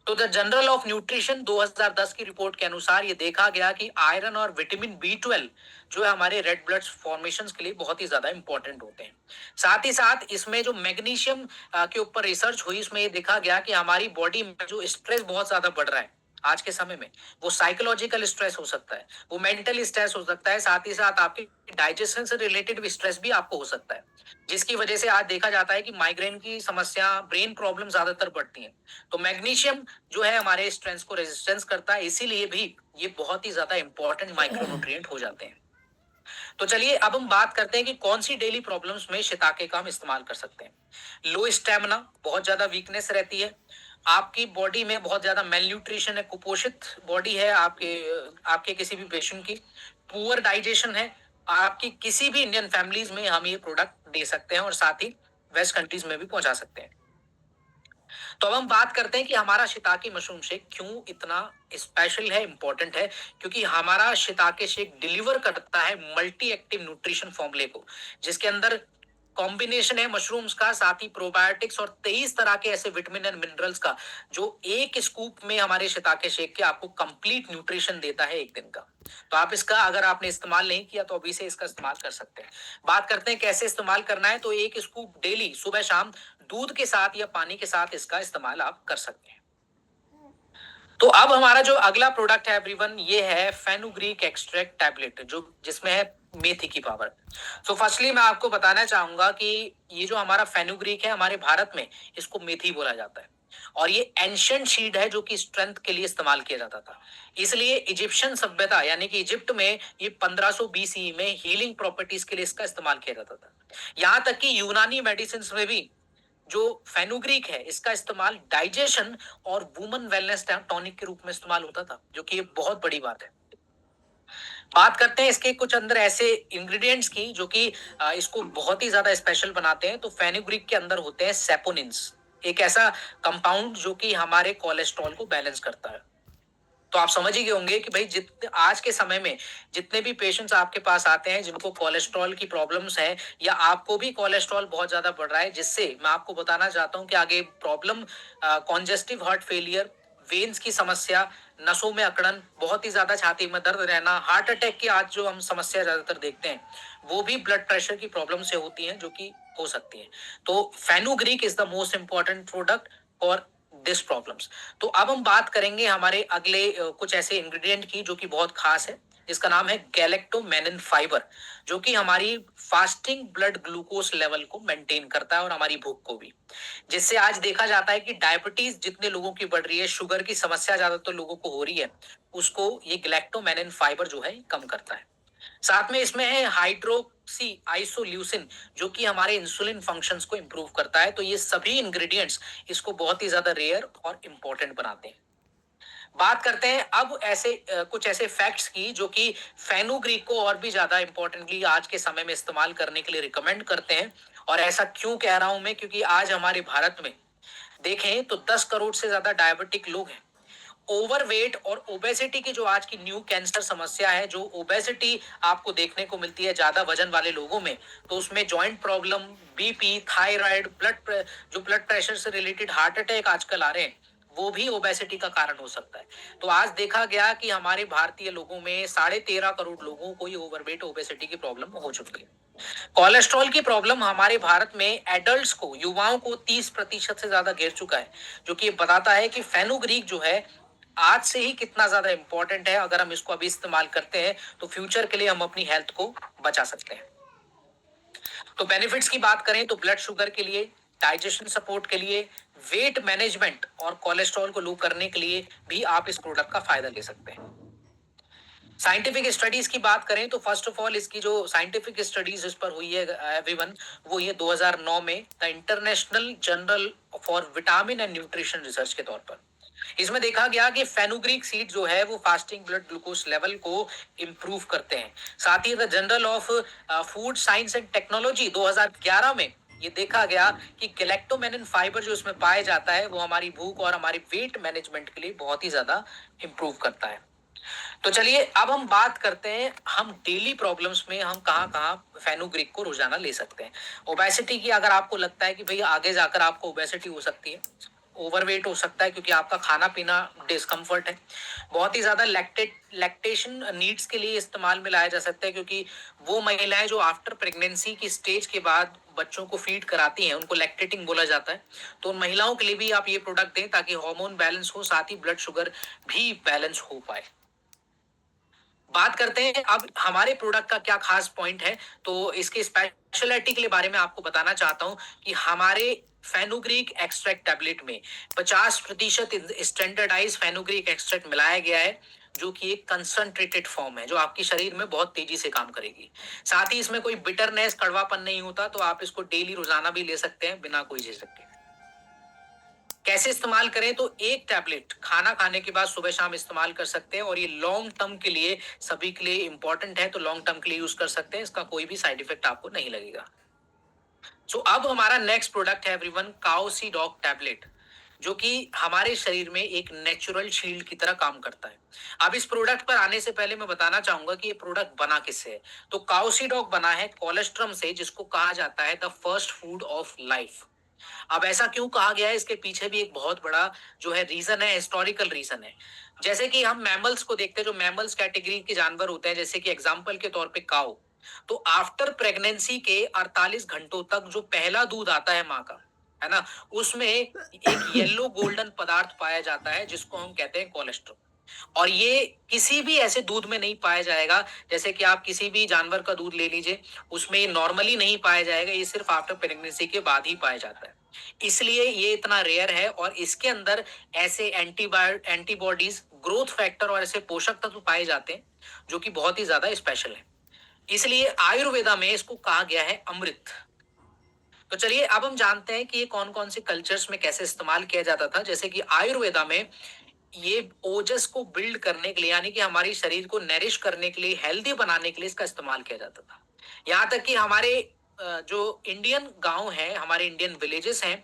तो द जनरल ऑफ न्यूट्रिशन 2010 की रिपोर्ट के अनुसार ये देखा गया कि आयरन और विटामिन B12 जो है हमारे रेड ब्लड फॉर्मेशन के लिए बहुत ही ज्यादा इंपॉर्टेंट होते हैं। साथ ही साथ इसमें जो मैग्नीशियम के ऊपर रिसर्च हुई, इसमें ये देखा गया कि हमारी बॉडी में जो स्ट्रेस बहुत ज्यादा बढ़ रहा है आज के समय में, वो साइकोलॉजिकल स्ट्रेस हो सकता है, वो मेंटल स्ट्रेस हो सकता है, साथ ही साथ आपके डाइजेशन से रिलेटेड भी स्ट्रेस भी आपको हो सकता है, जिसकी वजह से आज देखा जाता है कि माइग्रेन की समस्या, ब्रेन प्रॉब्लम ज्यादातर बढ़ती हैं। तो मैग्नीशियम जो है हमारे स्ट्रेस को रेजिस्टेंस करता है, इसीलिए भी ये बहुत ही ज्यादा इंपॉर्टेंट माइक्रोन्यूट्रिएंट हो जाते हैं। तो चलिए अब हम बात करते हैं कि कौन सी डेली प्रॉब्लम्स में शिताके का हम इस्तेमाल कर सकते हैं। लो स्टेमिना, बहुत ज्यादा वीकनेस रहती है, आपकी बॉडी में बहुत ज्यादा मेल न्यूट्रिशन है, कुपोषित बॉडी है आपके आपके किसी भी पेशेंट की, पुअर डाइजेशन है, आपकी किसी भी इंडियन फैमिलीज में हम ये प्रोडक्ट दे सकते हैं और साथ ही वेस्ट कंट्रीज में भी पहुंचा सकते हैं। तो अब हम बात करते हैं कि हमारा शिताके मशरूम शेक क्यों इतना स्पेशल है, इंपॉर्टेंट है, क्योंकि हमारा शिताके शेक डिलीवर करता है मल्टी एक्टिव न्यूट्रिशन फॉर्मूले को, जिसके अंदर कॉम्बिनेशन है मशरूम्स का, साथ ही प्रोबायोटिक्स और 23 तरह के ऐसे विटामिन एंड मिनरल्स का, जो एक स्कूप में हमारे शिताके शेक के आपको कंप्लीट न्यूट्रिशन देता है एक दिन का। तो आप इसका, अगर आपने इस्तेमाल नहीं किया तो अभी से इसका इस्तेमाल कर सकते हैं। बात करते हैं कैसे इस्तेमाल करना है। तो एक स्कूप डेली सुबह शाम दूध के साथ या पानी के साथ इसका इस्तेमाल आप कर सकते हैं। तो अब हमारा जो अगला प्रोडक्ट है एवरीवन, ये है फेनुग्रीक एक्सट्रैक्ट टैबलेट, जो जिसमें है मेथी की पावर। तो फर्स्टली मैं आपको बताना चाहूंगा कि ये जो हमारा फेनुग्रीक है, हमारे भारत में इसको मेथी बोला जाता है, और ये एंशियंट सीड है जो कि स्ट्रेंथ के लिए इस्तेमाल किया जाता था। इसलिए इजिप्शियन सभ्यता यानी कि इजिप्ट में ये 1500 बीसी में हीलिंग प्रॉपर्टीज के लिए इसका इस्तेमाल किया जाता था। यहां तक कि यूनानी मेडिसिन में भी जो फेनुग्रीक है, इसका इस्तेमाल डाइजेशन और वुमन वेलनेस टॉनिक के रूप में इस्तेमाल होता था, जो कि एक बहुत बड़ी बात है। बात करते हैं इसके कुछ अंदर ऐसे इंग्रेडिएंट्स की जो कि इसको बहुत ही ज्यादा स्पेशल बनाते हैं। तो फेनुग्रीक के अंदर होते हैं सेपोनिन्स, एक ऐसा कंपाउंड जो कि हमारे कोलेस्ट्रॉल को बैलेंस करता है। तो आप समझ ही गए होंगे कि भाई जितने आज के समय में जितने भी पेशेंट्स आपके पास आते हैं जिनको कोलेस्ट्रॉल की प्रॉब्लम्स है, या आपको भी कोलेस्ट्रॉल बहुत ज्यादा बढ़ रहा है, जिससे मैं आपको बताना चाहता हूं कि आगे problem congestive heart failure, veins की समस्या, नसों में अकड़न, बहुत ही ज्यादा छाती में दर्द रहना, हार्ट अटैक की आज जो हम समस्या ज्यादातर देखते हैं, वो भी ब्लड प्रेशर की प्रॉब्लम से होती हैं, जो कि हो सकती है। तो fenugreek is the most important product for this problems. तो अब हम बात करेंगे हमारे अगले कुछ ऐसे इंग्रेडिएंट की जो कि बहुत खास है, जिसका नाम है गैलेक्टोमेनिन फाइबर, जो कि हमारी फास्टिंग ब्लड ग्लूकोज लेवल को मेंटेन करता है और हमारी भूख को भी, जिससे आज देखा जाता है कि डायबिटीज जितने लोगों की बढ़ रही है, शुगर की समस्या ज्यादातर लोगों को हो रही है, उसको ये गैलेक्टोमेनिन फाइबर जो है कम करता है। साथ में इसमें है हाइड्रोक्सी आइसोल्यूसिन, जो कि हमारे इंसुलिन फंक्शंस को इंप्रूव करता है। तो ये सभी इंग्रेडिएंट्स इसको बहुत ही ज्यादा रेयर और इंपॉर्टेंट बनाते हैं। बात करते हैं अब ऐसे कुछ ऐसे फैक्ट्स की जो कि फेनुग्रीक को और भी ज्यादा इंपॉर्टेंटली आज के समय में इस्तेमाल करने के लिए रिकमेंड करते हैं। और ऐसा क्यों कह रहा हूं मैं, क्योंकि आज हमारे भारत में देखें तो 10 करोड़ से ज्यादा डायबिटिक लोग हैं। ओवरवेट और ओबेसिटी की जो आज की न्यू कैंसर समस्या है, जो ओबेसिटी आपको देखने को मिलती है ज्यादा वजन वाले लोगों में, तो उसमें जॉइंट प्रॉब्लम, बीपी, थायराइड, जो ब्लड प्रेशर से रिलेटेड हार्ट अटैक आजकल आ रहे हैं, वो भी ओबेसिटी का कारण हो सकता है। तो आज देखा गया कि हमारे भारतीय लोगों में 13.5 करोड़ लोगों को ये ओवरवेट ओबेसिटी की प्रॉब्लम हो चुकी है। कोलेस्ट्रॉल की प्रॉब्लम हमारे भारत में एडल्ट्स को, युवाओं को 30% से ज्यादा घेर चुका है, जो कि बताता है कि फेनुग्रीक जो है आज से ही कितना ज्यादा इंपॉर्टेंट है। अगर हम इसको अभी इस्तेमाल करते हैं तो फ्यूचर के लिए हम अपनी हेल्थ को बचा सकते हैं। तो बेनिफिट्स की बात करें तो ब्लड शुगर के लिए, डाइजेशन सपोर्ट के लिए, वेट मैनेजमेंट और कोलेस्ट्रॉल को लो करने के लिए भी आप इस प्रोडक्ट का फायदा ले सकते हैं। साइंटिफिक स्टडीज की बात करें तो फर्स्ट ऑफ ऑल इसकी जो साइंटिफिक स्टडीज इस पर हुई है एवरीवन, वो ये 2009 में the international journal for vitamin and nutrition research के तौर पर। इसमें देखा गया कि फेनुग्रीक सीड जो है वो फास्टिंग ब्लड ग्लूकोज लेवल को इंप्रूव करते हैं। साथ ही the journal of food science and technology 2011 में ये देखा गया कि गैलेक्टोमेनिन फाइबर जो इसमें पाया जाता है, वो हमारी भूख और हमारी वेट मैनेजमेंट के लिए बहुत ही ज्यादा इंप्रूव करता है। तो चलिए अब हम बात करते हैं, हम डेली प्रॉब्लम्स में हम कहाँ कहाँ फेनुग्रीक को रोजाना ले सकते हैं। ओबेसिटी की अगर आपको लगता है कि भाई आगे जाकर आपको ओबेसिटी हो सकती है, ओवरवेट हो सकता है क्योंकि आपका खाना पीना डिस्कम्फर्ट है, बहुत ही ज्यादा लैक्टेशन नीड्स के लिए इस्तेमाल में लाया जा सकता है, क्योंकि वो महिलाएं जो आफ्टर प्रेगनेंसी की स्टेज के बाद बच्चों को फीड कराती हैं, उनको लैक्टेटिंग बोला जाता है। तो उन महिलाओं के लिए भी आप ये प्रोडक्ट दें ताकि हार्मोन बैलेंस हो, साथ ही ब्लड शुगर भी बैलेंस हो पाए। बात करते हैं अब हमारे प्रोडक्ट का क्या खास पॉइंट है। तो इसके स्पेशलिटी के लिए बारे में आपको बताना चाहता हूं कि हमारे फेनुग्रीक एक्सट्रैक्ट टैबलेट में 50% स्टैंडर्डाइज फेनुग्रीक एक्सट्रैक्ट मिलाया गया है, जो कि एक कंसंट्रेटेड फॉर्म है जो आपके शरीर में बहुत तेजी से काम करेगी। साथ ही इसमें कोई बिटरनेस, कड़वापन नहीं होता, तो आप इसको डेली रोजाना भी ले सकते हैं बिना कोई झिझक के। कैसे इस्तेमाल करें, तो एक टैबलेट खाना खाने के बाद सुबह शाम इस्तेमाल कर सकते हैं, और ये लॉन्ग टर्म के लिए सभी के लिए इंपॉर्टेंट है, तो लॉन्ग टर्म के लिए यूज कर सकते हैं, इसका कोई भी साइड इफेक्ट आपको नहीं लगेगा। सो अब हमारा नेक्स्ट प्रोडक्ट है एवरीवन, काओसी डॉग टैबलेट। जो कि हमारे शरीर में एक नेचुरल शील्ड की तरह काम करता है। अब इस प्रोडक्ट पर आने से पहले मैं बताना चाहूंगा कि ये प्रोडक्ट बना किससे है। तो काउसीडॉक बना है कोलेस्ट्रम से, जिसको कहा जाता है the first food of life. अब ऐसा क्यों कहा गया है, इसके पीछे भी एक बहुत बड़ा जो है रीजन है, हिस्टोरिकल रीजन है। जैसे कि हम मैमल्स को देखते हैं, जो मैमल्स कैटेगरी के जानवर होते हैं, जैसे कि एग्जांपल के तौर पे काऊ। तो आफ्टर प्रेगनेंसी के 48 घंटों तक जो पहला दूध आता है माँ का, है ना, उसमें एक येलो गोल्डन पदार्थ पाया जाता है जिसको हम कहते हैं कोलेस्ट्रॉल। और ये किसी भी ऐसे दूध में नहीं पाया जाएगा। जैसे कि आप किसी भी जानवर का दूध ले लीजिए, उसमें नॉर्मली नहीं पाया जाएगा, ये सिर्फ आफ्टर प्रेगनेंसी के बाद ही पाया जाता है। इसलिए ये इतना रेयर है, और इसके अंदर ऐसे एंटीबॉडीज, ग्रोथ फैक्टर और ऐसे पोषक तत्व पाए जाते हैं जो कि बहुत ही ज्यादा स्पेशल है। इसलिए आयुर्वेदा में इसको कहा गया है अमृत। तो चलिए अब हम जानते हैं कि ये कौन कौन से कल्चर्स में कैसे इस्तेमाल किया जाता था। जैसे कि आयुर्वेदा में ये ओजस को बिल्ड करने के लिए, यानी कि हमारे शरीर को नरिश करने के लिए, हेल्दी बनाने के लिए इसका इस्तेमाल किया जाता था। यहाँ तक कि हमारे जो इंडियन गांव है, हमारे इंडियन विलेजेस हैं,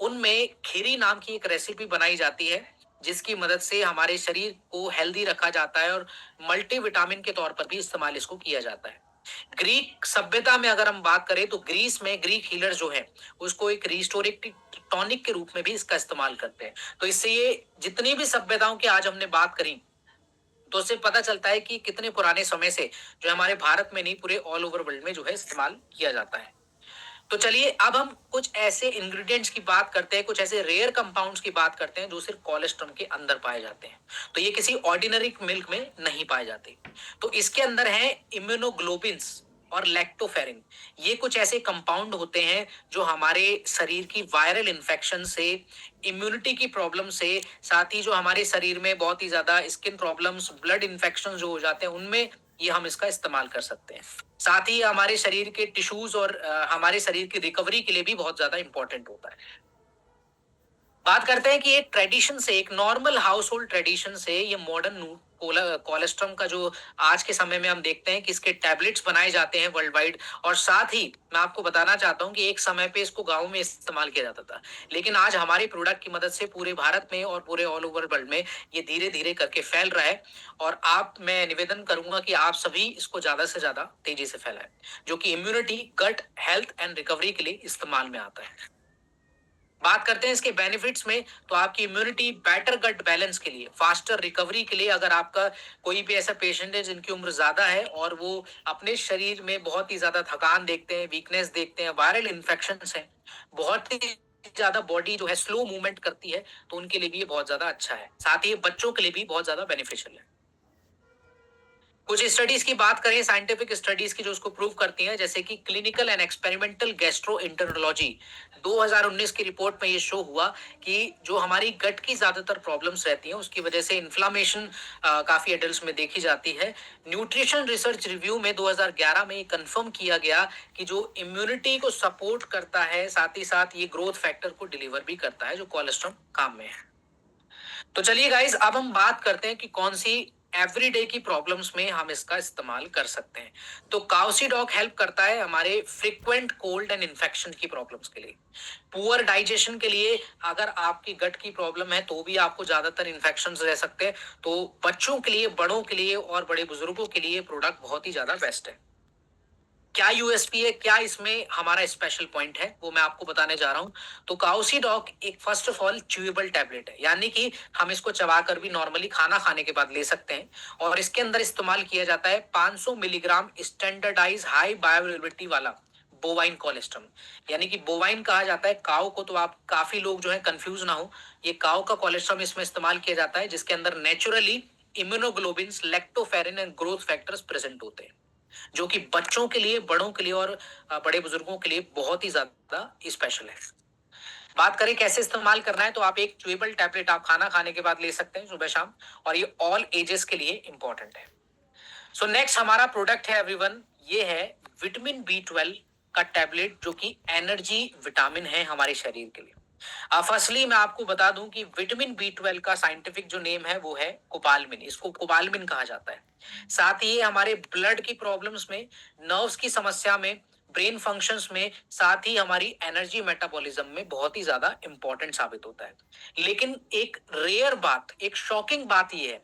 उनमें खीरी नाम की एक रेसिपी बनाई जाती है, जिसकी मदद से हमारे शरीर को हेल्दी रखा जाता है, और मल्टीविटामिन के तौर पर भी इस्तेमाल इसको किया जाता है। ग्रीक सभ्यता में अगर हम बात करें तो ग्रीस में ग्रीक हीलर जो है, उसको एक रिस्टोरेटिव टॉनिक के रूप में भी इसका इस्तेमाल करते हैं। तो इससे ये जितनी भी सभ्यताओं की आज हमने बात करी, तो उससे पता चलता है कि कितने पुराने समय से जो हमारे भारत में नहीं, पूरे ऑल ओवर वर्ल्ड में जो है इस्तेमाल किया जाता है। तो चलिए अब हम कुछ ऐसे इंग्रेडिएंट्स की बात करते हैं, कुछ ऐसे रेयर कंपाउंड्स की बात करते हैं जो सिर्फ कोलेस्ट्रॉल के अंदर पाए जाते हैं। तो ये किसी ऑर्डिनरी मिल्क में नहीं पाए जाते। तो इसके अंदर है इम्यूनोग्लोबिन्स और लैक्टोफेरिन। ये कुछ ऐसे कंपाउंड होते हैं जो हमारे शरीर की वायरल इन्फेक्शन से, इम्यूनिटी की प्रॉब्लम से, साथ ही जो हमारे शरीर में बहुत ही ज्यादा स्किन प्रॉब्लम्स, ब्लड इन्फेक्शन जो हो जाते हैं, उनमें ये हम इसका इस्तेमाल कर सकते हैं। साथ ही हमारे शरीर के टिश्यूज और हमारे शरीर की रिकवरी के लिए भी बहुत ज्यादा इंपॉर्टेंट होता है। बात करते हैं कि एक ट्रेडिशन से, एक नॉर्मल हाउस होल्ड ट्रेडिशन से, ये मॉडर्न कोलेस्ट्रम का जो आज के समय में हम देखते हैं कि इसके टैबलेट्स बनाए जाते हैं वर्ल्ड वाइड। और साथ ही मैं आपको बताना चाहता हूं कि एक समय पे इसको गांव में इस्तेमाल किया जाता था, लेकिन आज हमारे प्रोडक्ट की मदद से पूरे भारत में और पूरे ऑल ओवर वर्ल्ड में ये धीरे धीरे करके फैल रहा है। और मैं निवेदन करूंगा कि आप सभी इसको ज्यादा से ज्यादा तेजी से फैलाएं, जो कि immunity, gut health and recovery के लिए इस्तेमाल में आता है। बात करते हैं इसके बेनिफिट्स में, तो आपकी इम्यूनिटी, बेटर गट बैलेंस के लिए, फास्टर रिकवरी के लिए, अगर आपका कोई भी ऐसा पेशेंट है जिनकी उम्र ज्यादा है और वो अपने शरीर में बहुत ही ज्यादा थकान देखते हैं, वीकनेस देखते हैं, वायरल इन्फेक्शन है, बहुत ही ज्यादा बॉडी जो है स्लो मूवमेंट करती है, तो उनके लिए भी ये बहुत ज्यादा अच्छा है। साथ ही ये बच्चों के लिए भी बहुत ज्यादा बेनिफिशियल है। कुछ स्टडीज की बात करें, साइंटिफिक स्टडीज की, जो उसको प्रूव करती हैं, जैसे कि क्लिनिकल एंड एक्सपेरिमेंटल गैस्ट्रोएंटेरोलॉजी 2019 की रिपोर्ट में ये शो हुआ कि जो हमारी गट की ज्यादातर प्रॉब्लम्स रहती हैं, उसकी वजह से इन्फ्लामेशन काफी एडल्ट्स में देखी जाती है। न्यूट्रिशन रिसर्च रिव्यू में 2011 में ये कंफर्म किया गया कि जो इम्यूनिटी को सपोर्ट करता है, साथ ही साथ ये ग्रोथ फैक्टर को डिलीवर भी करता है, जो कोलेस्ट्रॉल काम में है। तो चलिए गाइस, अब हम बात करते हैं कि कौन सी एवरीडे की प्रॉब्लम्स में हम इसका इस्तेमाल कर सकते हैं। तो काउसीडॉक हेल्प करता है हमारे फ्रीक्वेंट कोल्ड एंड इन्फेक्शन की प्रॉब्लम्स के लिए, पुअर डाइजेशन के लिए। अगर आपकी गट की प्रॉब्लम है तो भी आपको ज्यादातर इन्फेक्शन रह सकते हैं। तो बच्चों के लिए, बड़ों के लिए और बड़े बुजुर्गों के लिए प्रोडक्ट बहुत ही ज्यादा बेस्ट है। क्या यूएसपी है, क्या इसमें हमारा स्पेशल पॉइंट है, वो मैं आपको बताने जा रहा हूं। तो काउसीडॉक एक first of all chewable tablet है, यानी कि हम इसको चबाकर भी नॉर्मली खाना खाने के बाद ले सकते हैं। और इसके अंदर इस्तेमाल किया जाता है 500 मिलीग्राम स्टैंडर्डाइज हाई बायोअवेलेबिलिटी वाला बोवाइन कोलेस्ट्रम। यानी कि बोवाइन कहा जाता है काऊ को, तो आप काफी लोग जो है कंफ्यूज ना हो, ये काऊ का कोलेस्ट्रम इसमें इस्तेमाल किया जाता है, जिसके अंदर naturally immunoglobulin, lactoferrin and growth factors present होते हैं, जो कि बच्चों के लिए, बड़ों के लिए और बड़े बुजुर्गों के लिए बहुत ही ज्यादा स्पेशल है। बात करें कैसे इस्तेमाल करना है, तो आप एक च्यूएबल टैबलेट आप खाना खाने के बाद ले सकते हैं सुबह शाम, और ये ऑल एजेस के लिए इंपॉर्टेंट है। सो नेक्स्ट हमारा प्रोडक्ट है एवरीवन, ये है विटामिन बी 12 का टैबलेट, जो कि एनर्जी विटामिन है हमारे शरीर के लिए। फर्स्टली मैं आपको बता दूं कि विटामिन बी 12 का साइंटिफिक जो नेम है वो है कोबालमिन, इसको कोबालमिन कहा जाता है। साथ ही ये हमारे ब्लड की प्रॉब्लम्स में, नर्व्स की समस्या में, ब्रेन फंक्शंस में, साथ ही हमारी एनर्जी मेटाबॉलिज्म में बहुत ही ज्यादा इंपॉर्टेंट साबित होता है। लेकिन एक रेयर बात, एक शॉकिंग बात यह है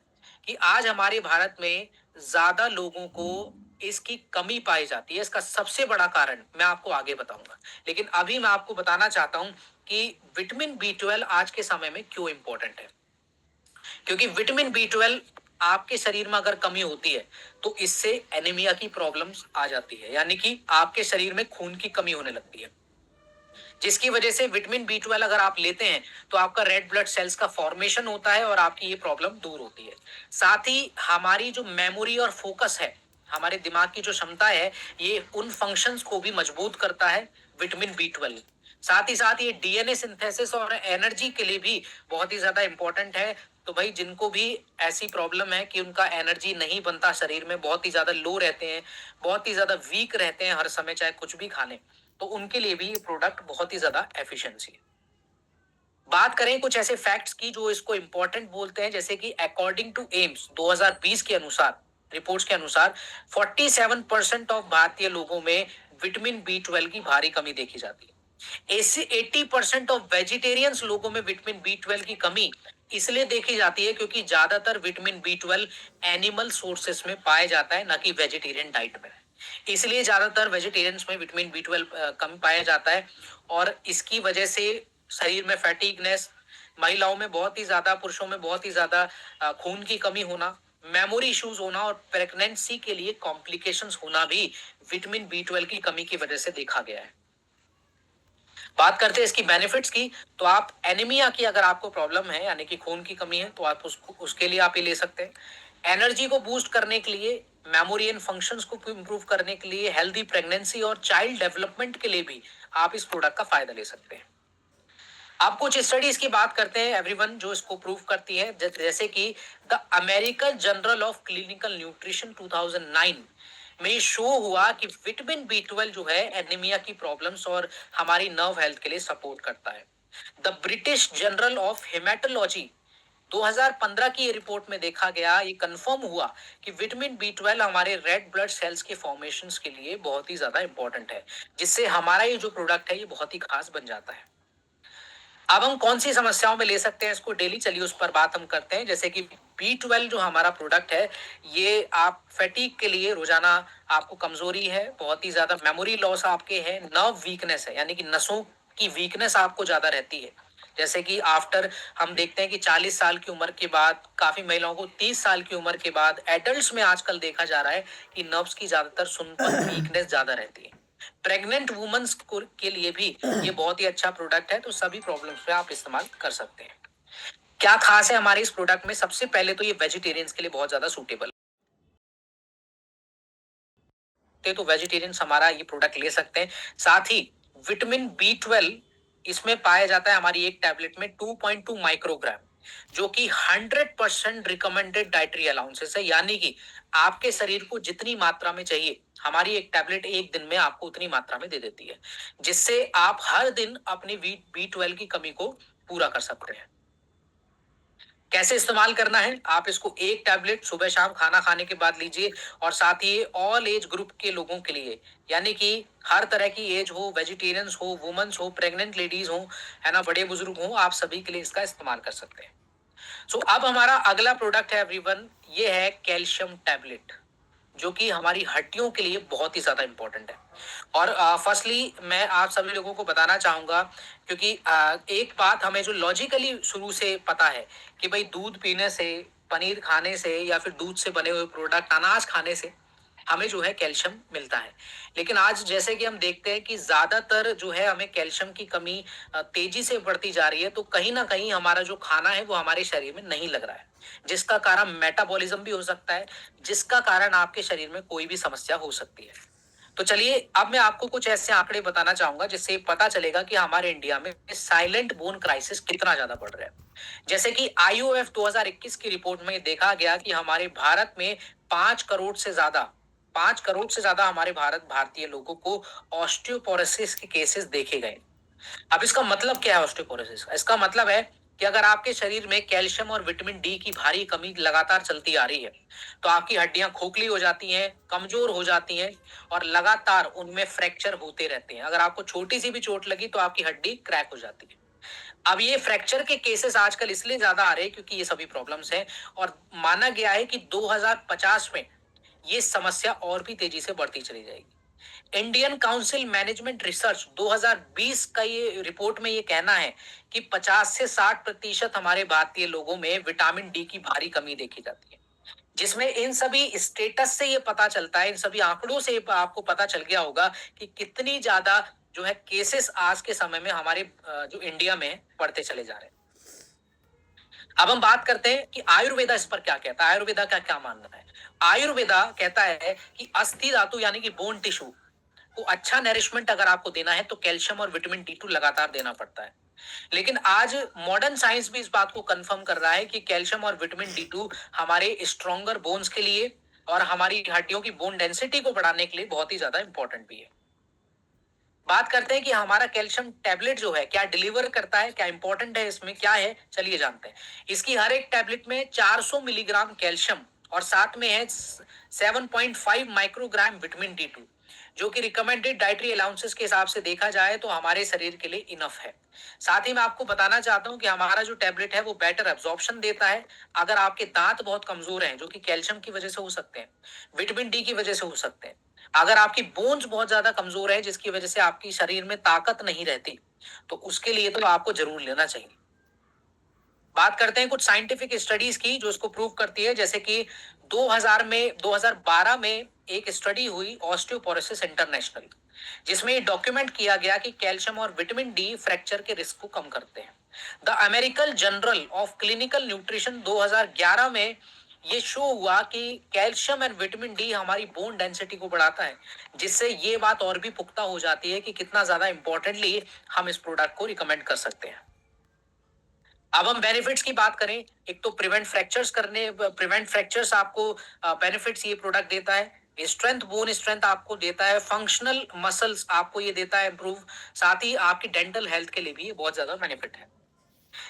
कि आज हमारे भारत में ज्यादा लोगों को इसकी कमी पाई जाती है। इसका सबसे बड़ा कारण मैं आपको आगे बताऊंगा, लेकिन अभी मैं आपको बताना चाहता हूं कि विटामिन बी 12 आज के समय में क्यों इंपॉर्टेंट है। क्योंकि विटामिन बी 12 आपके शरीर में अगर कमी होती है तो इससे एनीमिया की प्रॉब्लम्स आ जाती है, यानी कि आपके शरीर में खून की कमी होने लगती है, जिसकी वजह से विटामिन बी 12 अगर आप लेते हैं तो आपका रेड ब्लड सेल्स का फॉर्मेशन होता है और आपकी ये प्रॉब्लम दूर होती है। साथ ही हमारी जो मेमोरी और फोकस है, हमारे दिमाग की जो क्षमता है, ये उन फंक्शंस को भी मजबूत करता है विटामिन बी 12। साथ ही साथ ये डीएनए सिंथेसिस और एनर्जी के लिए भी बहुत ही ज्यादा इंपॉर्टेंट है। तो भाई जिनको भी ऐसी प्रॉब्लम है कि उनका एनर्जी नहीं बनता, शरीर में बहुत ही ज्यादा लो रहते हैं, बहुत ही ज्यादा वीक रहते हैं हर समय चाहे कुछ भी खा लें, तो उनके लिए भी ये प्रोडक्ट बहुत ही ज्यादा एफिशिएंसी है। बात करें कुछ ऐसे फैक्ट्स की जो इसको इंपॉर्टेंट बोलते हैं, जैसे कि अकॉर्डिंग टू एम्स 2020 के अनुसार, रिपोर्ट्स के अनुसार 47% ऑफ भारतीय लोगों में विटामिन बी 12 की भारी कमी देखी जाती है। ऐसे 80% ऑफ वेजिटेरियंस लोगों में विटामिन बी 12 की कमी इसलिए देखी जाती है क्योंकि ज्यादातर विटामिन बी 12 एनिमल सोर्सेस में पाया जाता है, ना कि वेजिटेरियन डाइट में। इसलिए ज्यादातर वेजिटेरियंस में विटामिन बी 12 कम पाया जाता है, और इसकी वजह से शरीर में फैटिगनेस, महिलाओं में बहुत ही ज्यादा, पुरुषों में बहुत ही ज्यादा खून की कमी होना, मेमोरी इश्यूज होना और प्रेगनेंसी के लिए कॉम्प्लिकेशंस होना भी विटामिन बी 12 की कमी की वजह से देखा गया है। बात करते हैं इसकी बेनिफिट्स की, तो आप एनीमिया की अगर आपको प्रॉब्लम है, यानी कि खून की कमी है, तो आप उसके लिए आप ये ले सकते हैं। एनर्जी को बूस्ट करने के लिए, मेमोरी एंड फंक्शंस को इंप्रूव करने के लिए, हेल्दी प्रेगनेंसी और चाइल्ड डेवलपमेंट के लिए भी आप इस प्रोडक्ट का फायदा ले सकते हैं। अब कुछ स्टडीज की बात करते हैं एवरीवन जो इसको प्रूव करती है, जैसे कि the American journal of clinical nutrition 2009 में शो हुआ कि विटामिन बी 12 जो है एनीमिया की प्रॉब्लम्स और हमारी नर्व हेल्थ के लिए सपोर्ट करता है। The British journal of haematology 2015 की ये रिपोर्ट में देखा गया, ये कंफर्म हुआ कि विटामिन बी 12 हमारे रेड ब्लड सेल्स के फॉर्मेशन के लिए बहुत ही ज्यादा इंपॉर्टेंट है, जिससे हमारा ये जो प्रोडक्ट है ये बहुत ही खास बन जाता है। अब हम कौन सी समस्याओं में ले सकते हैं इसको डेली, चलिए उस पर बात हम करते हैं। जैसे कि बी 12 जो हमारा प्रोडक्ट है, ये आप फैटीग के लिए, रोजाना आपको कमजोरी है, बहुत ही ज्यादा मेमोरी लॉस आपके है, नर्व वीकनेस है, यानी कि नसों की वीकनेस आपको ज्यादा रहती है। जैसे कि आफ्टर हम देखते हैं कि 40 साल की उम्र के बाद, काफी महिलाओं को 30 साल की उम्र के बाद, एडल्ट्स में आजकल देखा जा रहा है कि नर्व्स की ज्यादातर सुनपन, वीकनेस ज्यादा रहती है। प्रेग्नेंट वुमेन्स के लिए भी ये बहुत ही अच्छा प्रोडक्ट है, तो सभी प्रॉब्लम्स पे आप इस्तेमाल कर सकते हैं। क्या खास है हमारे इस प्रोडक्ट में? सबसे पहले तो ये वेजिटेरियंस के लिए बहुत ज्यादा सूटेबल है, तो वेजिटेरियंस हमारा ये प्रोडक्ट ले सकते हैं। साथ ही विटामिन बी 12 इसमें पाया जाता है हमारी एक टैबलेट में 2.2 माइक्रोग्राम, जो कि 100% रिकमेंडेड डाइटरी अलाउंसेस है, यानी कि आपके शरीर को जितनी मात्रा में चाहिए, हमारी एक टैबलेट एक दिन में आपको उतनी मात्रा में दे देती है, जिससे आप हर दिन अपनी बी 12 की कमी को पूरा कर सकते हैं। कैसे इस्तेमाल करना है? आप इसको एक टैबलेट सुबह शाम खाना खाने के बाद लीजिए, और साथ ही ऑल एज ग्रुप के लोगों के लिए, यानी कि हर तरह की एज हो, वेजिटेरियंस हो, वुमेन्स हो, प्रेग्नेंट लेडीज हो, है ना, बड़े बुजुर्ग हो, आप सभी के लिए इसका इस्तेमाल कर सकते हैं। सो अब हमारा अगला प्रोडक्ट है एवरीवन, ये है कैल्शियम टैबलेट, जो कि हमारी हड्डियों के लिए बहुत ही ज्यादा इंपॉर्टेंट है। और फर्स्टली मैं आप सभी लोगों को बताना चाहूंगा, क्योंकि एक बात हमें जो लॉजिकली शुरू से पता है कि भाई दूध पीने से, पनीर खाने से, या फिर दूध से बने हुए प्रोडक्ट, अनाज खाने से हमें जो है कैल्शियम मिलता है। लेकिन आज जैसे कि हम देखते हैं कि ज्यादातर जो है हमें कैल्शियम की कमी तेजी से बढ़ती जा रही है, तो कहीं ना कहीं हमारा जो खाना है वो हमारे शरीर में नहीं लग रहा है, जिसका कारण मेटाबॉलिज्म भी हो सकता है, जिसका कारण आपके शरीर में कोई भी समस्या हो सकती है। तो चलिए अब मैं आपको कुछ ऐसे आंकड़े बताना चाहूंगा जिससे पता चलेगा कि हमारे इंडिया में साइलेंट बोन क्राइसिस कितना ज्यादा बढ़ रहा है। जैसे कि आईओएफ 2021 की रिपोर्ट में देखा गया कि हमारे भारत में 5 करोड़ से ज्यादा 5 करोड़ से ज्यादा हमारे भारतीय लोगों को ऑस्टियोपोरोसिस के केसेस देखे गए। अब इसका मतलब क्या है ऑस्टियोपोरोसिस का? इसका मतलब है कि अगर आपके शरीर में कैल्शियम और विटामिन डी की भारी कमी लगातार चलती आ रही है, तो आपकी हड्डियां खोखली हो जाती हैं, कमजोर हो जाती हैं और लगातार उनमें फ्रैक्चर होते रहते हैं। अगर आपको छोटी सी भी चोट लगी तो आपकी हड्डी क्रैक हो जाती है। अब ये फ्रैक्चर के केसेस आजकल इसलिए ज्यादा आ रहे हैं क्योंकि ये सभी प्रॉब्लम्स हैं, और माना गया है कि 2050 में ये समस्या और भी तेजी से बढ़ती चली जाएगी। इंडियन काउंसिल मैनेजमेंट रिसर्च 2020 का ये रिपोर्ट में ये कहना है कि 50 से 60% हमारे भारतीय लोगों में विटामिन डी की भारी कमी देखी जाती है, जिसमें इन सभी स्टेटस से ये पता चलता है, इन सभी आंकड़ों से आपको पता चल गया होगा कि कितनी ज्यादा जो है केसेस आज के समय में हमारे जो इंडिया में बढ़ते चले जा रहे हैं। अब हम बात करते हैं कि आयुर्वेदा इस पर क्या कहता है, आयुर्वेदा का क्या मानना है। आयुर्वेदा कहता है कि अस्थि धातु यानी कि बोन टिश्यू को अच्छा नरिशमेंट अगर आपको देना है तो कैल्शियम और विटामिन डी टू लगातार देना पड़ता है। लेकिन आज मॉडर्न साइंस भी इस बात को कंफर्म कर रहा है कि कैल्शियम और विटामिन डी टू हमारे स्ट्रॉन्गर बोन्स के लिए और हमारी हड्डियों की बोन डेंसिटी को बढ़ाने के लिए बहुत ही ज्यादा इंपॉर्टेंट भी है। बात करते हैं कि हमारा कैल्शियम टैबलेट जो है क्या डिलीवर करता है, क्या इंपॉर्टेंट है, इसमें क्या है, चलिए जानते हैं। इसकी हर एक टैबलेट में 400 मिलीग्राम कैल्शियम और साथ में है 7.5 माइक्रोग्राम विटामिन डी टू, जो कि रिकमेंडेड डाइटरी अलाउंसेस के हिसाब से देखा जाए तो हमारे शरीर के लिए इनफ है। साथ ही मैं आपको बताना चाहता हूं कि हमारा जो टैबलेट है वो बेटर एब्जॉर्प्शन देता है। अगर आपके दांत बहुत कमजोर हैं, जो कि कैल्शियम की वजह से हो सकते हैं, विटामिन डी की वजह से हो सकते हैं, अगर आपकी बोन्स बहुत ज्यादा कमजोर है जिसकी वजह से आपकी शरीर में ताकत नहीं रहती, तो उसके लिए तो आपको जरूर लेना चाहिए। बात करते हैं कुछ साइंटिफिक स्टडीज की जो इसको प्रूव करती है, जैसे कि 2012 में एक स्टडी हुई ऑस्टियोपोरोसिस इंटरनेशनल, जिसमें ये डॉक्यूमेंट किया गया कि कैल्शियम और विटामिन डी फ्रैक्चर के रिस्क को कम करते हैं। The American journal of clinical nutrition 2011 में ये शो हुआ कि कैल्शियम एंड विटामिन डी हमारी बोन डेंसिटी को बढ़ाता है, जिससे ये बात और भी पुख्ता हो जाती है कि कितना ज्यादा इंपॉर्टेंटली हम इस प्रोडक्ट को रिकमेंड कर सकते हैं। अब हम बेनिफिट्स की बात करें, एक तो प्रिवेंट फ्रैक्चर्स आपको बेनिफिट्स ये प्रोडक्ट देता है, स्ट्रेंथ बोन स्ट्रेंथ आपको देता है, फंक्शनल मसल्स आपको ये देता है इंप्रूव, साथ ही आपकी डेंटल हेल्थ के लिए भी ये बहुत ज्यादा बेनिफिट है।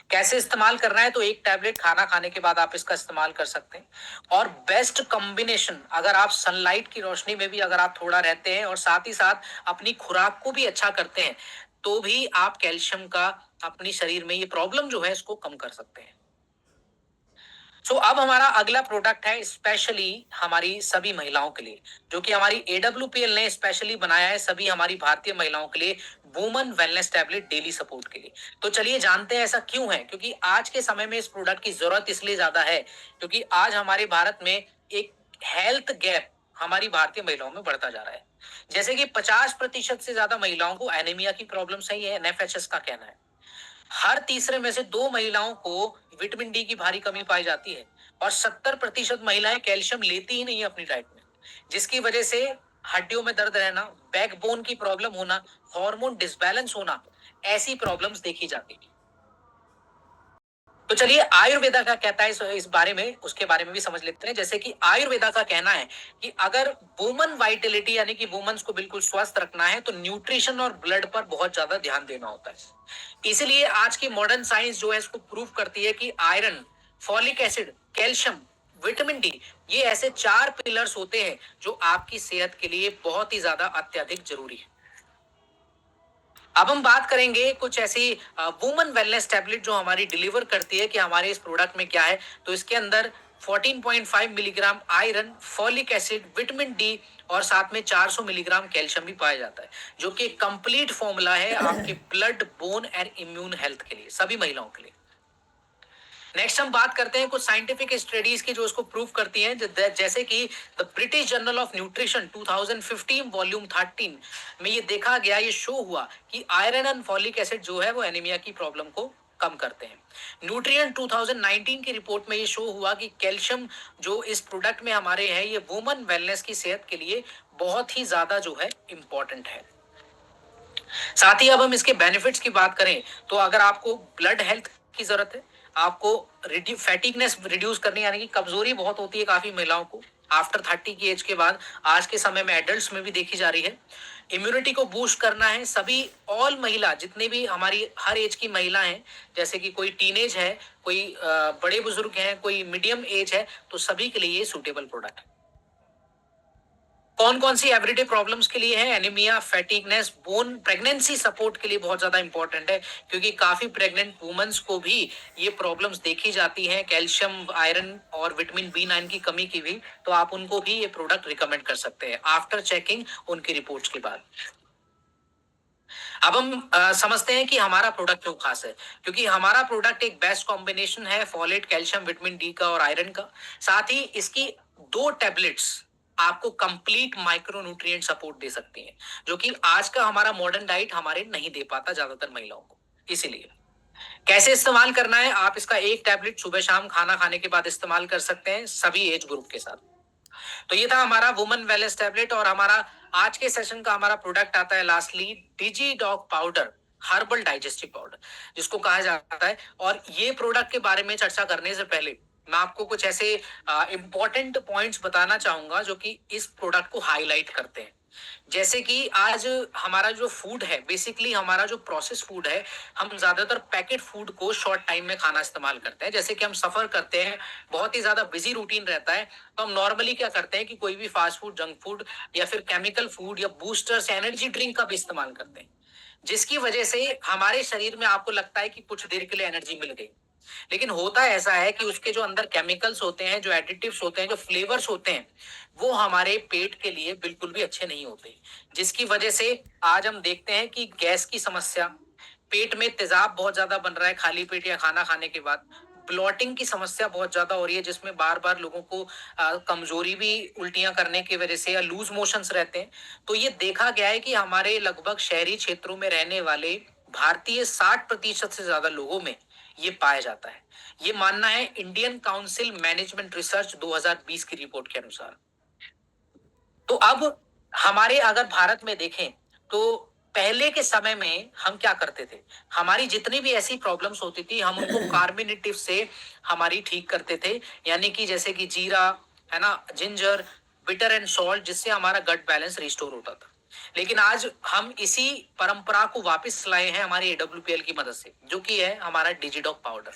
कैसे इस्तेमाल करना है, तो एक टैबलेट खाना खाने के बाद आप इसका इस्तेमाल कर सकते हैं, और बेस्ट कॉम्बिनेशन अगर आप सनलाइट की रोशनी में भी अगर आप थोड़ा रहते हैं और साथ ही साथ अपनी खुराक को भी अच्छा करते हैं, तो भी आप कैल्शियम का अपनी शरीर में ये प्रॉब्लम जो है इसको कम कर सकते हैं। अब हमारा अगला प्रोडक्ट है स्पेशली हमारी सभी महिलाओं के लिए, जो कि हमारी एडब्ल्यूपीएल ने स्पेशली बनाया है सभी हमारी भारतीय महिलाओं के लिए, woman wellness tablet daily support के लिए। तो चलिए जानते हैं ऐसा क्यों है, क्योंकि आज के समय में इस प्रोडक्ट की जरूरत इसलिए ज्यादा है क्योंकि आज हमारे भारत में एक हेल्थ गैप हमारी भारतीय महिलाओं में बढ़ता जा रहा है। जैसे कि 50% से ज्यादा महिलाओं को एनीमिया की प्रॉब्लम है, ये एनएफएचएस का कहना है। हर तीसरे में से 2 महिलाओं को विटामिन डी की भारी कमी पाई जाती है, और 70% महिलाएं कैल्शियम लेती ही नहीं है अपनी डाइट में, जिसकी वजह से हड्डियों में दर्द रहना, बैकबोन की प्रॉब्लम होना, हार्मोन डिसबैलेंस होना, ऐसी प्रॉब्लम्स देखी जाती है। तो चलिए आयुर्वेदा का कहता है इस बारे में, उसके बारे में भी समझ लेते हैं। जैसे कि आयुर्वेदा का कहना है कि अगर वुमन वाइटलिटी यानी कि वुमेन्स को बिल्कुल स्वस्थ रखना है तो न्यूट्रिशन और ब्लड पर बहुत ज्यादा ध्यान देना होता है। इसलिए आज की मॉडर्न साइंस जो है इसको प्रूव करती है कि iron, folic acid, calcium, vitamin D, ये ऐसे 4 पिलर्स होते हैं जो आपकी सेहत के लिए बहुत ही ज्यादा अत्यधिक जरूरी है। अब हम बात करेंगे कुछ ऐसी वुमन वेलनेस टैबलेट जो हमारी डिलीवर करती है कि हमारे इस प्रोडक्ट में क्या है। तो इसके अंदर 14.5 milligram iron, folic acid, vitamin D और साथ में 400 मिलीग्राम कैल्शियम भी पाया जाता है, जो कि कंप्लीट फॉर्मूला है आपके blood, bone and immune health के लिए, सभी महिलाओं के लिए। नेक्स्ट हम बात करते हैं कुछ साइंटिफिक स्टडीज की जो इसको प्रूव करती हैं, जैसे कि the British journal of nutrition 2015 volume 13 में ये देखा गया, ये शो हुआ कि आयरन एंड फॉलिक एसिड जो है वो एनीमिया की प्रॉब्लम को कम करते हैं। न्यूट्रिएंट 2019 की रिपोर्ट में ये शो हुआ कि कैल्शियम जो इस प्रोडक्ट में हमारे हैं ये वुमन वेलनेस की सेहत के लिए बहुत ही ज्यादा जो है इंपॉर्टेंट है। साथ ही अब हम इसके बेनिफिट्स की बात करें तो अगर आपको ब्लड हेल्थ की जरूरत है, आपको फैटिकनेस रिड्यूस करनी यानी कि कमजोरी बहुत होती है काफी महिलाओं को, आफ्टर 30 की एज के बाद आज के समय में एडल्ट्स में भी देखी जा रही है। इम्यूनिटी को बूस्ट करना है सभी, ऑल महिला जितने भी हमारी हर एज की महिला हैं, जैसे कि कोई टीनेज है, कोई बड़े बुजुर्ग हैं, कोई मीडियम एज है, तो सभी के लिए ये सूटेबल प्रोडक्ट है। कौन कौन सी एवरीडे प्रॉब्लम्स के लिए है? एनीमिया, फैटिगनेस, बोन, प्रेगनेंसी सपोर्ट के लिए बहुत ज्यादा इंपॉर्टेंट है, क्योंकि काफी प्रेग्नेंट वुमेन्स को भी ये प्रॉब्लम्स देखी जाती हैं, कैल्शियम, आयरन और विटामिन बी 9 की कमी की भी। तो आप उनको भी ये प्रोडक्ट रिकमेंड कर सकते हैं आफ्टर चेकिंग उनकी रिपोर्ट्स के बाद। अब हम समझते हैं कि हमारा प्रोडक्ट क्यों खास है। क्योंकि हमारा प्रोडक्ट एक बेस्ट कॉम्बिनेशन है फोलेट, कैल्शियम, विटामिन डी का और आयरन का। साथ ही इसकी 2 टैबलेट्स आपको कंप्लीट माइक्रो न्यूट्रिएंट सपोर्ट दे सकती हैं, जो कि आज का हमारा मॉडर्न डाइट हमारे नहीं दे पाता ज्यादातर महिलाओं को। इसीलिए कैसे इस्तेमाल करना है? आप इसका 1 टैबलेट सुबह शाम खाना खाने के बाद इस्तेमाल कर सकते हैं सभी एज ग्रुप के साथ। तो ये था हमारा वुमेन वेलनेस टैबलेट। और हमारा आज के सेशन का हमारा प्रोडक्ट आता है lastly digi dog powder, herbal digestive powder जिसको कहा जाता है। और ये प्रोडक्ट के बारे में चर्चा करने से पहले मैं आपको कुछ ऐसे इंपॉर्टेंट पॉइंट्स बताना चाहूंगा जो कि इस प्रोडक्ट को हाईलाइट करते हैं। जैसे कि आज हमारा जो फूड है, बेसिकली हमारा जो प्रोसेस फूड है, हम ज्यादातर पैकेट फूड को शॉर्ट टाइम में खाना इस्तेमाल करते हैं। जैसे कि हम सफर करते हैं, बहुत ही ज्यादा बिजी रूटीन रहता है, तो हम नॉर्मली क्या करते हैं कि कोई भी फास्ट फूड, जंक फूड या फिर केमिकल फूड या बूस्टर्स, एनर्जी ड्रिंक का भी इस्तेमाल करते हैं, जिसकी वजह से हमारे शरीर में आपको लगता है कि कुछ देर के लिए एनर्जी मिल गई। लेकिन होता ऐसा है कि उसके जो अंदर केमिकल्स होते हैं, जो एडिटिव्स होते हैं, जो फ्लेवर्स होते हैं, वो हमारे पेट के लिए बिल्कुल भी अच्छे नहीं होते, जिसकी वजह से आज हम देखते हैं कि गैस की समस्या, पेट में तेजाब बहुत ज्यादा बन रहा है खाली पेट या खाना खाने के बाद, ब्लॉटिंग की समस्या बहुत ज्यादा हो रही है, जिसमें बार बार लोगों को कमजोरी भी, उल्टियां करने की वजह से, या लूज मोशंस रहते हैं। तो ये देखा गया है कि हमारे लगभग शहरी क्षेत्रों में रहने वाले भारतीय 60% से ज्यादा लोगों में ये पाया जाता है। ये मानना है इंडियन काउंसिल मैनेजमेंट रिसर्च 2020 की रिपोर्ट के अनुसार। तो अब हमारे अगर भारत में देखें तो पहले के समय में हम क्या करते थे? हमारी जितनी भी ऐसी प्रॉब्लम्स होती थी, हम उनको कार्बोनेटिव से हमारी ठीक करते थे। यानी कि जैसे कि जीरा, है ना, जिंजर, बिटर एंड सॉल्ट, जिससे हमारा गट बैलेंस रिस्टोर होता था। लेकिन आज हम इसी परंपरा को वापस लाए हैं हमारे एडब्ल्यूपीएल की मदद से, जो कि है हमारा डिजिडॉक पाउडर।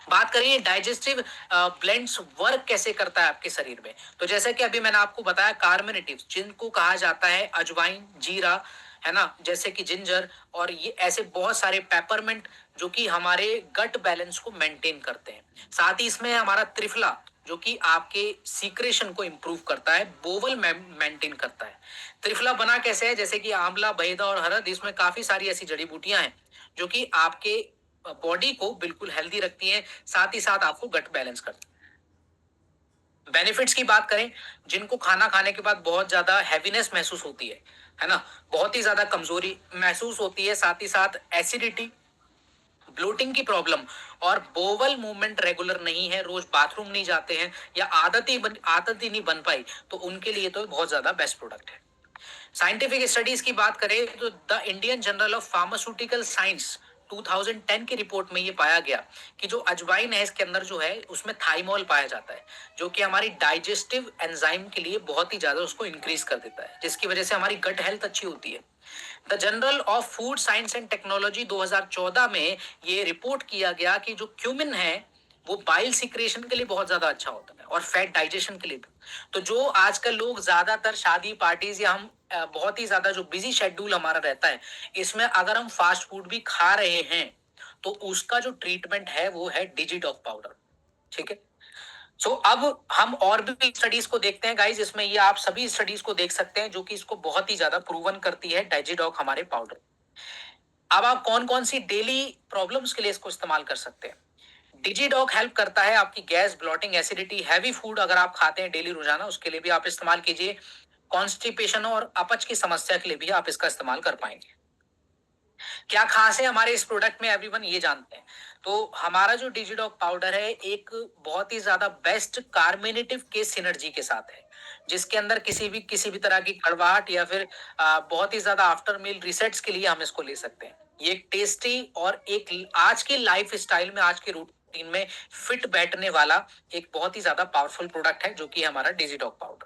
बात करें डाइजेस्टिव ब्लेंड्स वर्क कैसे करता है आपके शरीर में, तो जैसा कि अभी मैंने आपको बताया, कार्बोनेटिव्स जिनको कहा जाता है अजवाइन, जीरा, है ना, जैसे कि जिंजर, और ये ऐसे बहुत सारे पेपरमेंट जो कि हमारे गट बैलेंस को मेंटेन करते हैं। साथ ही इसमें हमारा त्रिफला जो कि आपके सीक्रेशन को इंप्रूव करता है, बोवल मेंटेन करता है। त्रिफला बना कैसे है? जैसे कि आंवला, बेहदा और हरद, इसमें काफी सारी ऐसी जड़ी बूटियां हैं जो कि आपके बॉडी को बिल्कुल हेल्दी रखती है, साथ ही साथ आपको गट बैलेंस करती है। बेनिफिट्स की बात करें, जिनको खाना खाने के बाद बहुत ज्यादा हैवीनेस महसूस होती है ना, बहुत ही ज्यादा कमजोरी महसूस होती है, साथ ही साथ एसिडिटी, ब्लोटिंग की प्रॉब्लम, और बोवल मूवमेंट रेगुलर नहीं है, रोज बाथरूम नहीं जाते हैं, या आदत ही नहीं बन पाई, तो उनके लिए तो बहुत ज्यादा बेस्ट प्रोडक्ट है। साइंटिफिक स्टडीज की बात करें तो the Indian journal of pharmaceutical science 2010 की रिपोर्ट में ये पाया गया कि जो अजवाइन है, इसके अंदर जो है उसमें थाइमोल पाया जाता है, जो कि हमारी डाइजेस्टिव एंजाइम के लिए बहुत ही ज्यादा उसको इंक्रीज कर देता है, जिसकी वजह से हमारी गट हेल्थ अच्छी होती है। The journal of food science and technology 2014 में ये रिपोर्ट किया गया कि जो क्यूमिन है वो बाइल सिक्रेशन के लिए बहुत ज्यादा अच्छा होता है, और फैट डाइजेशन के लिए भी। तो जो आजकल लोग ज्यादातर शादी पार्टीज, या हम बहुत ही ज्यादा जो बिजी शेड्यूल हमारा रहता है, इसमें अगर हम फास्ट फूड भी खा रहे हैं, तो उसका जो ट्रीटमेंट है वो है डिजिटॉक पाउडर। ठीक है। सो अब हम और भी स्टडीज को देखते हैं गाइज, इसमें ये आप सभी स्टडीज को देख सकते हैं जो कि इसको बहुत ही ज्यादा प्रूवन करती है, डाइजिडॉक हमारे पाउडर। अब आप कौन कौन सी डेली प्रॉब्लम्स के लिए इसको इस्तेमाल कर सकते हैं? डिजिडॉक हेल्प करता है आपकी gas, blotting, acidity, heavy food अगर आप खाते हैं डेली रोजाना, उसके लिए भी आप इस्तेमाल कीजिए। कॉन्स्टिपेशन और अपच की समस्या के लिए भी आप इसका इस्तेमाल कर पाएंगे। क्या खास है हमारे इस प्रोडक्ट में, एवरीवन ये जानते हैं। तो हमारा जो डिजिडॉक पाउडर है एक बहुत ही ज्यादा बेस्ट कार्बोनेटिव के सिनर्जी के साथ है, जिसके अंदर किसी भी तरह की कड़वाहट या फिर बहुत ही ज्यादा आफ्टर मील रिसेट्स के लिए हम इसको ले सकते हैं। ये एक टेस्टी और एक आज के लाइफ स्टाइल में, आज के रूटीन रूटीन में फिट बैठने वाला एक बहुत ही ज्यादा पावरफुल प्रोडक्ट है, जो कि है हमारा डिजिटॉक पाउडर।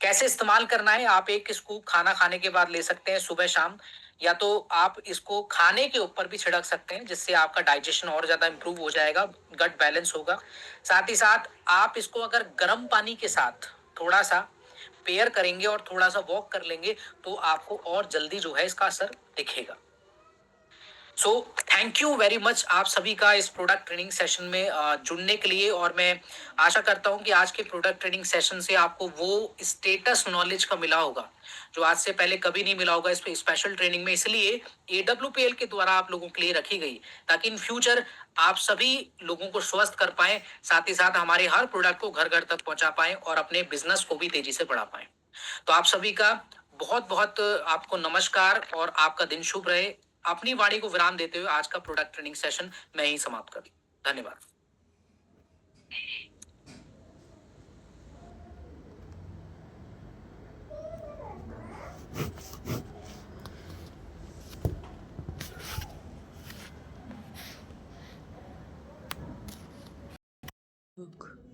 कैसे इस्तेमाल करना है? आप एक स्कूप खाना खाने के बाद ले सकते हैं सुबह शाम, या तो आप इसको खाने के ऊपर भी छिड़क सकते हैं, जिससे आपका डाइजेशन और ज्यादा इंप्रूव हो जाएगा, गट बैलेंस होगा। साथ ही साथ आप इसको अगर गर्म पानी के साथ थोड़ा सा पेयर करेंगे और थोड़ा सा वॉक कर लेंगे, तो आपको और जल्दी जो है इसका असर दिखेगा। So thank you very much आप सभी का इस प्रोडक्ट ट्रेनिंग सेशन में जुड़ने के लिए, और मैं आशा करता हूं कि आज के प्रोडक्ट ट्रेनिंग सेशन से आपको वो स्टेटस नॉलेज का मिला होगा जो आज से पहले कभी नहीं मिला होगा। इस पे स्पेशल ट्रेनिंग में इसलिए AWPL के द्वारा आप लोगों के लिए रखी गई, ताकि इन फ्यूचर आप सभी लोगों को स्वस्थ कर पाए, साथ ही साथ हमारे हर प्रोडक्ट को घर घर तक पहुंचा पाए और अपने बिजनेस को भी तेजी से बढ़ा पाए। तो आप सभी का बहुत बहुत आपको नमस्कार और आपका दिन शुभ रहे। अपनी वाणी को विराम देते हुए आज का प्रोडक्ट ट्रेनिंग सेशन मैं ही समाप्त कर धन्यवाद। Look.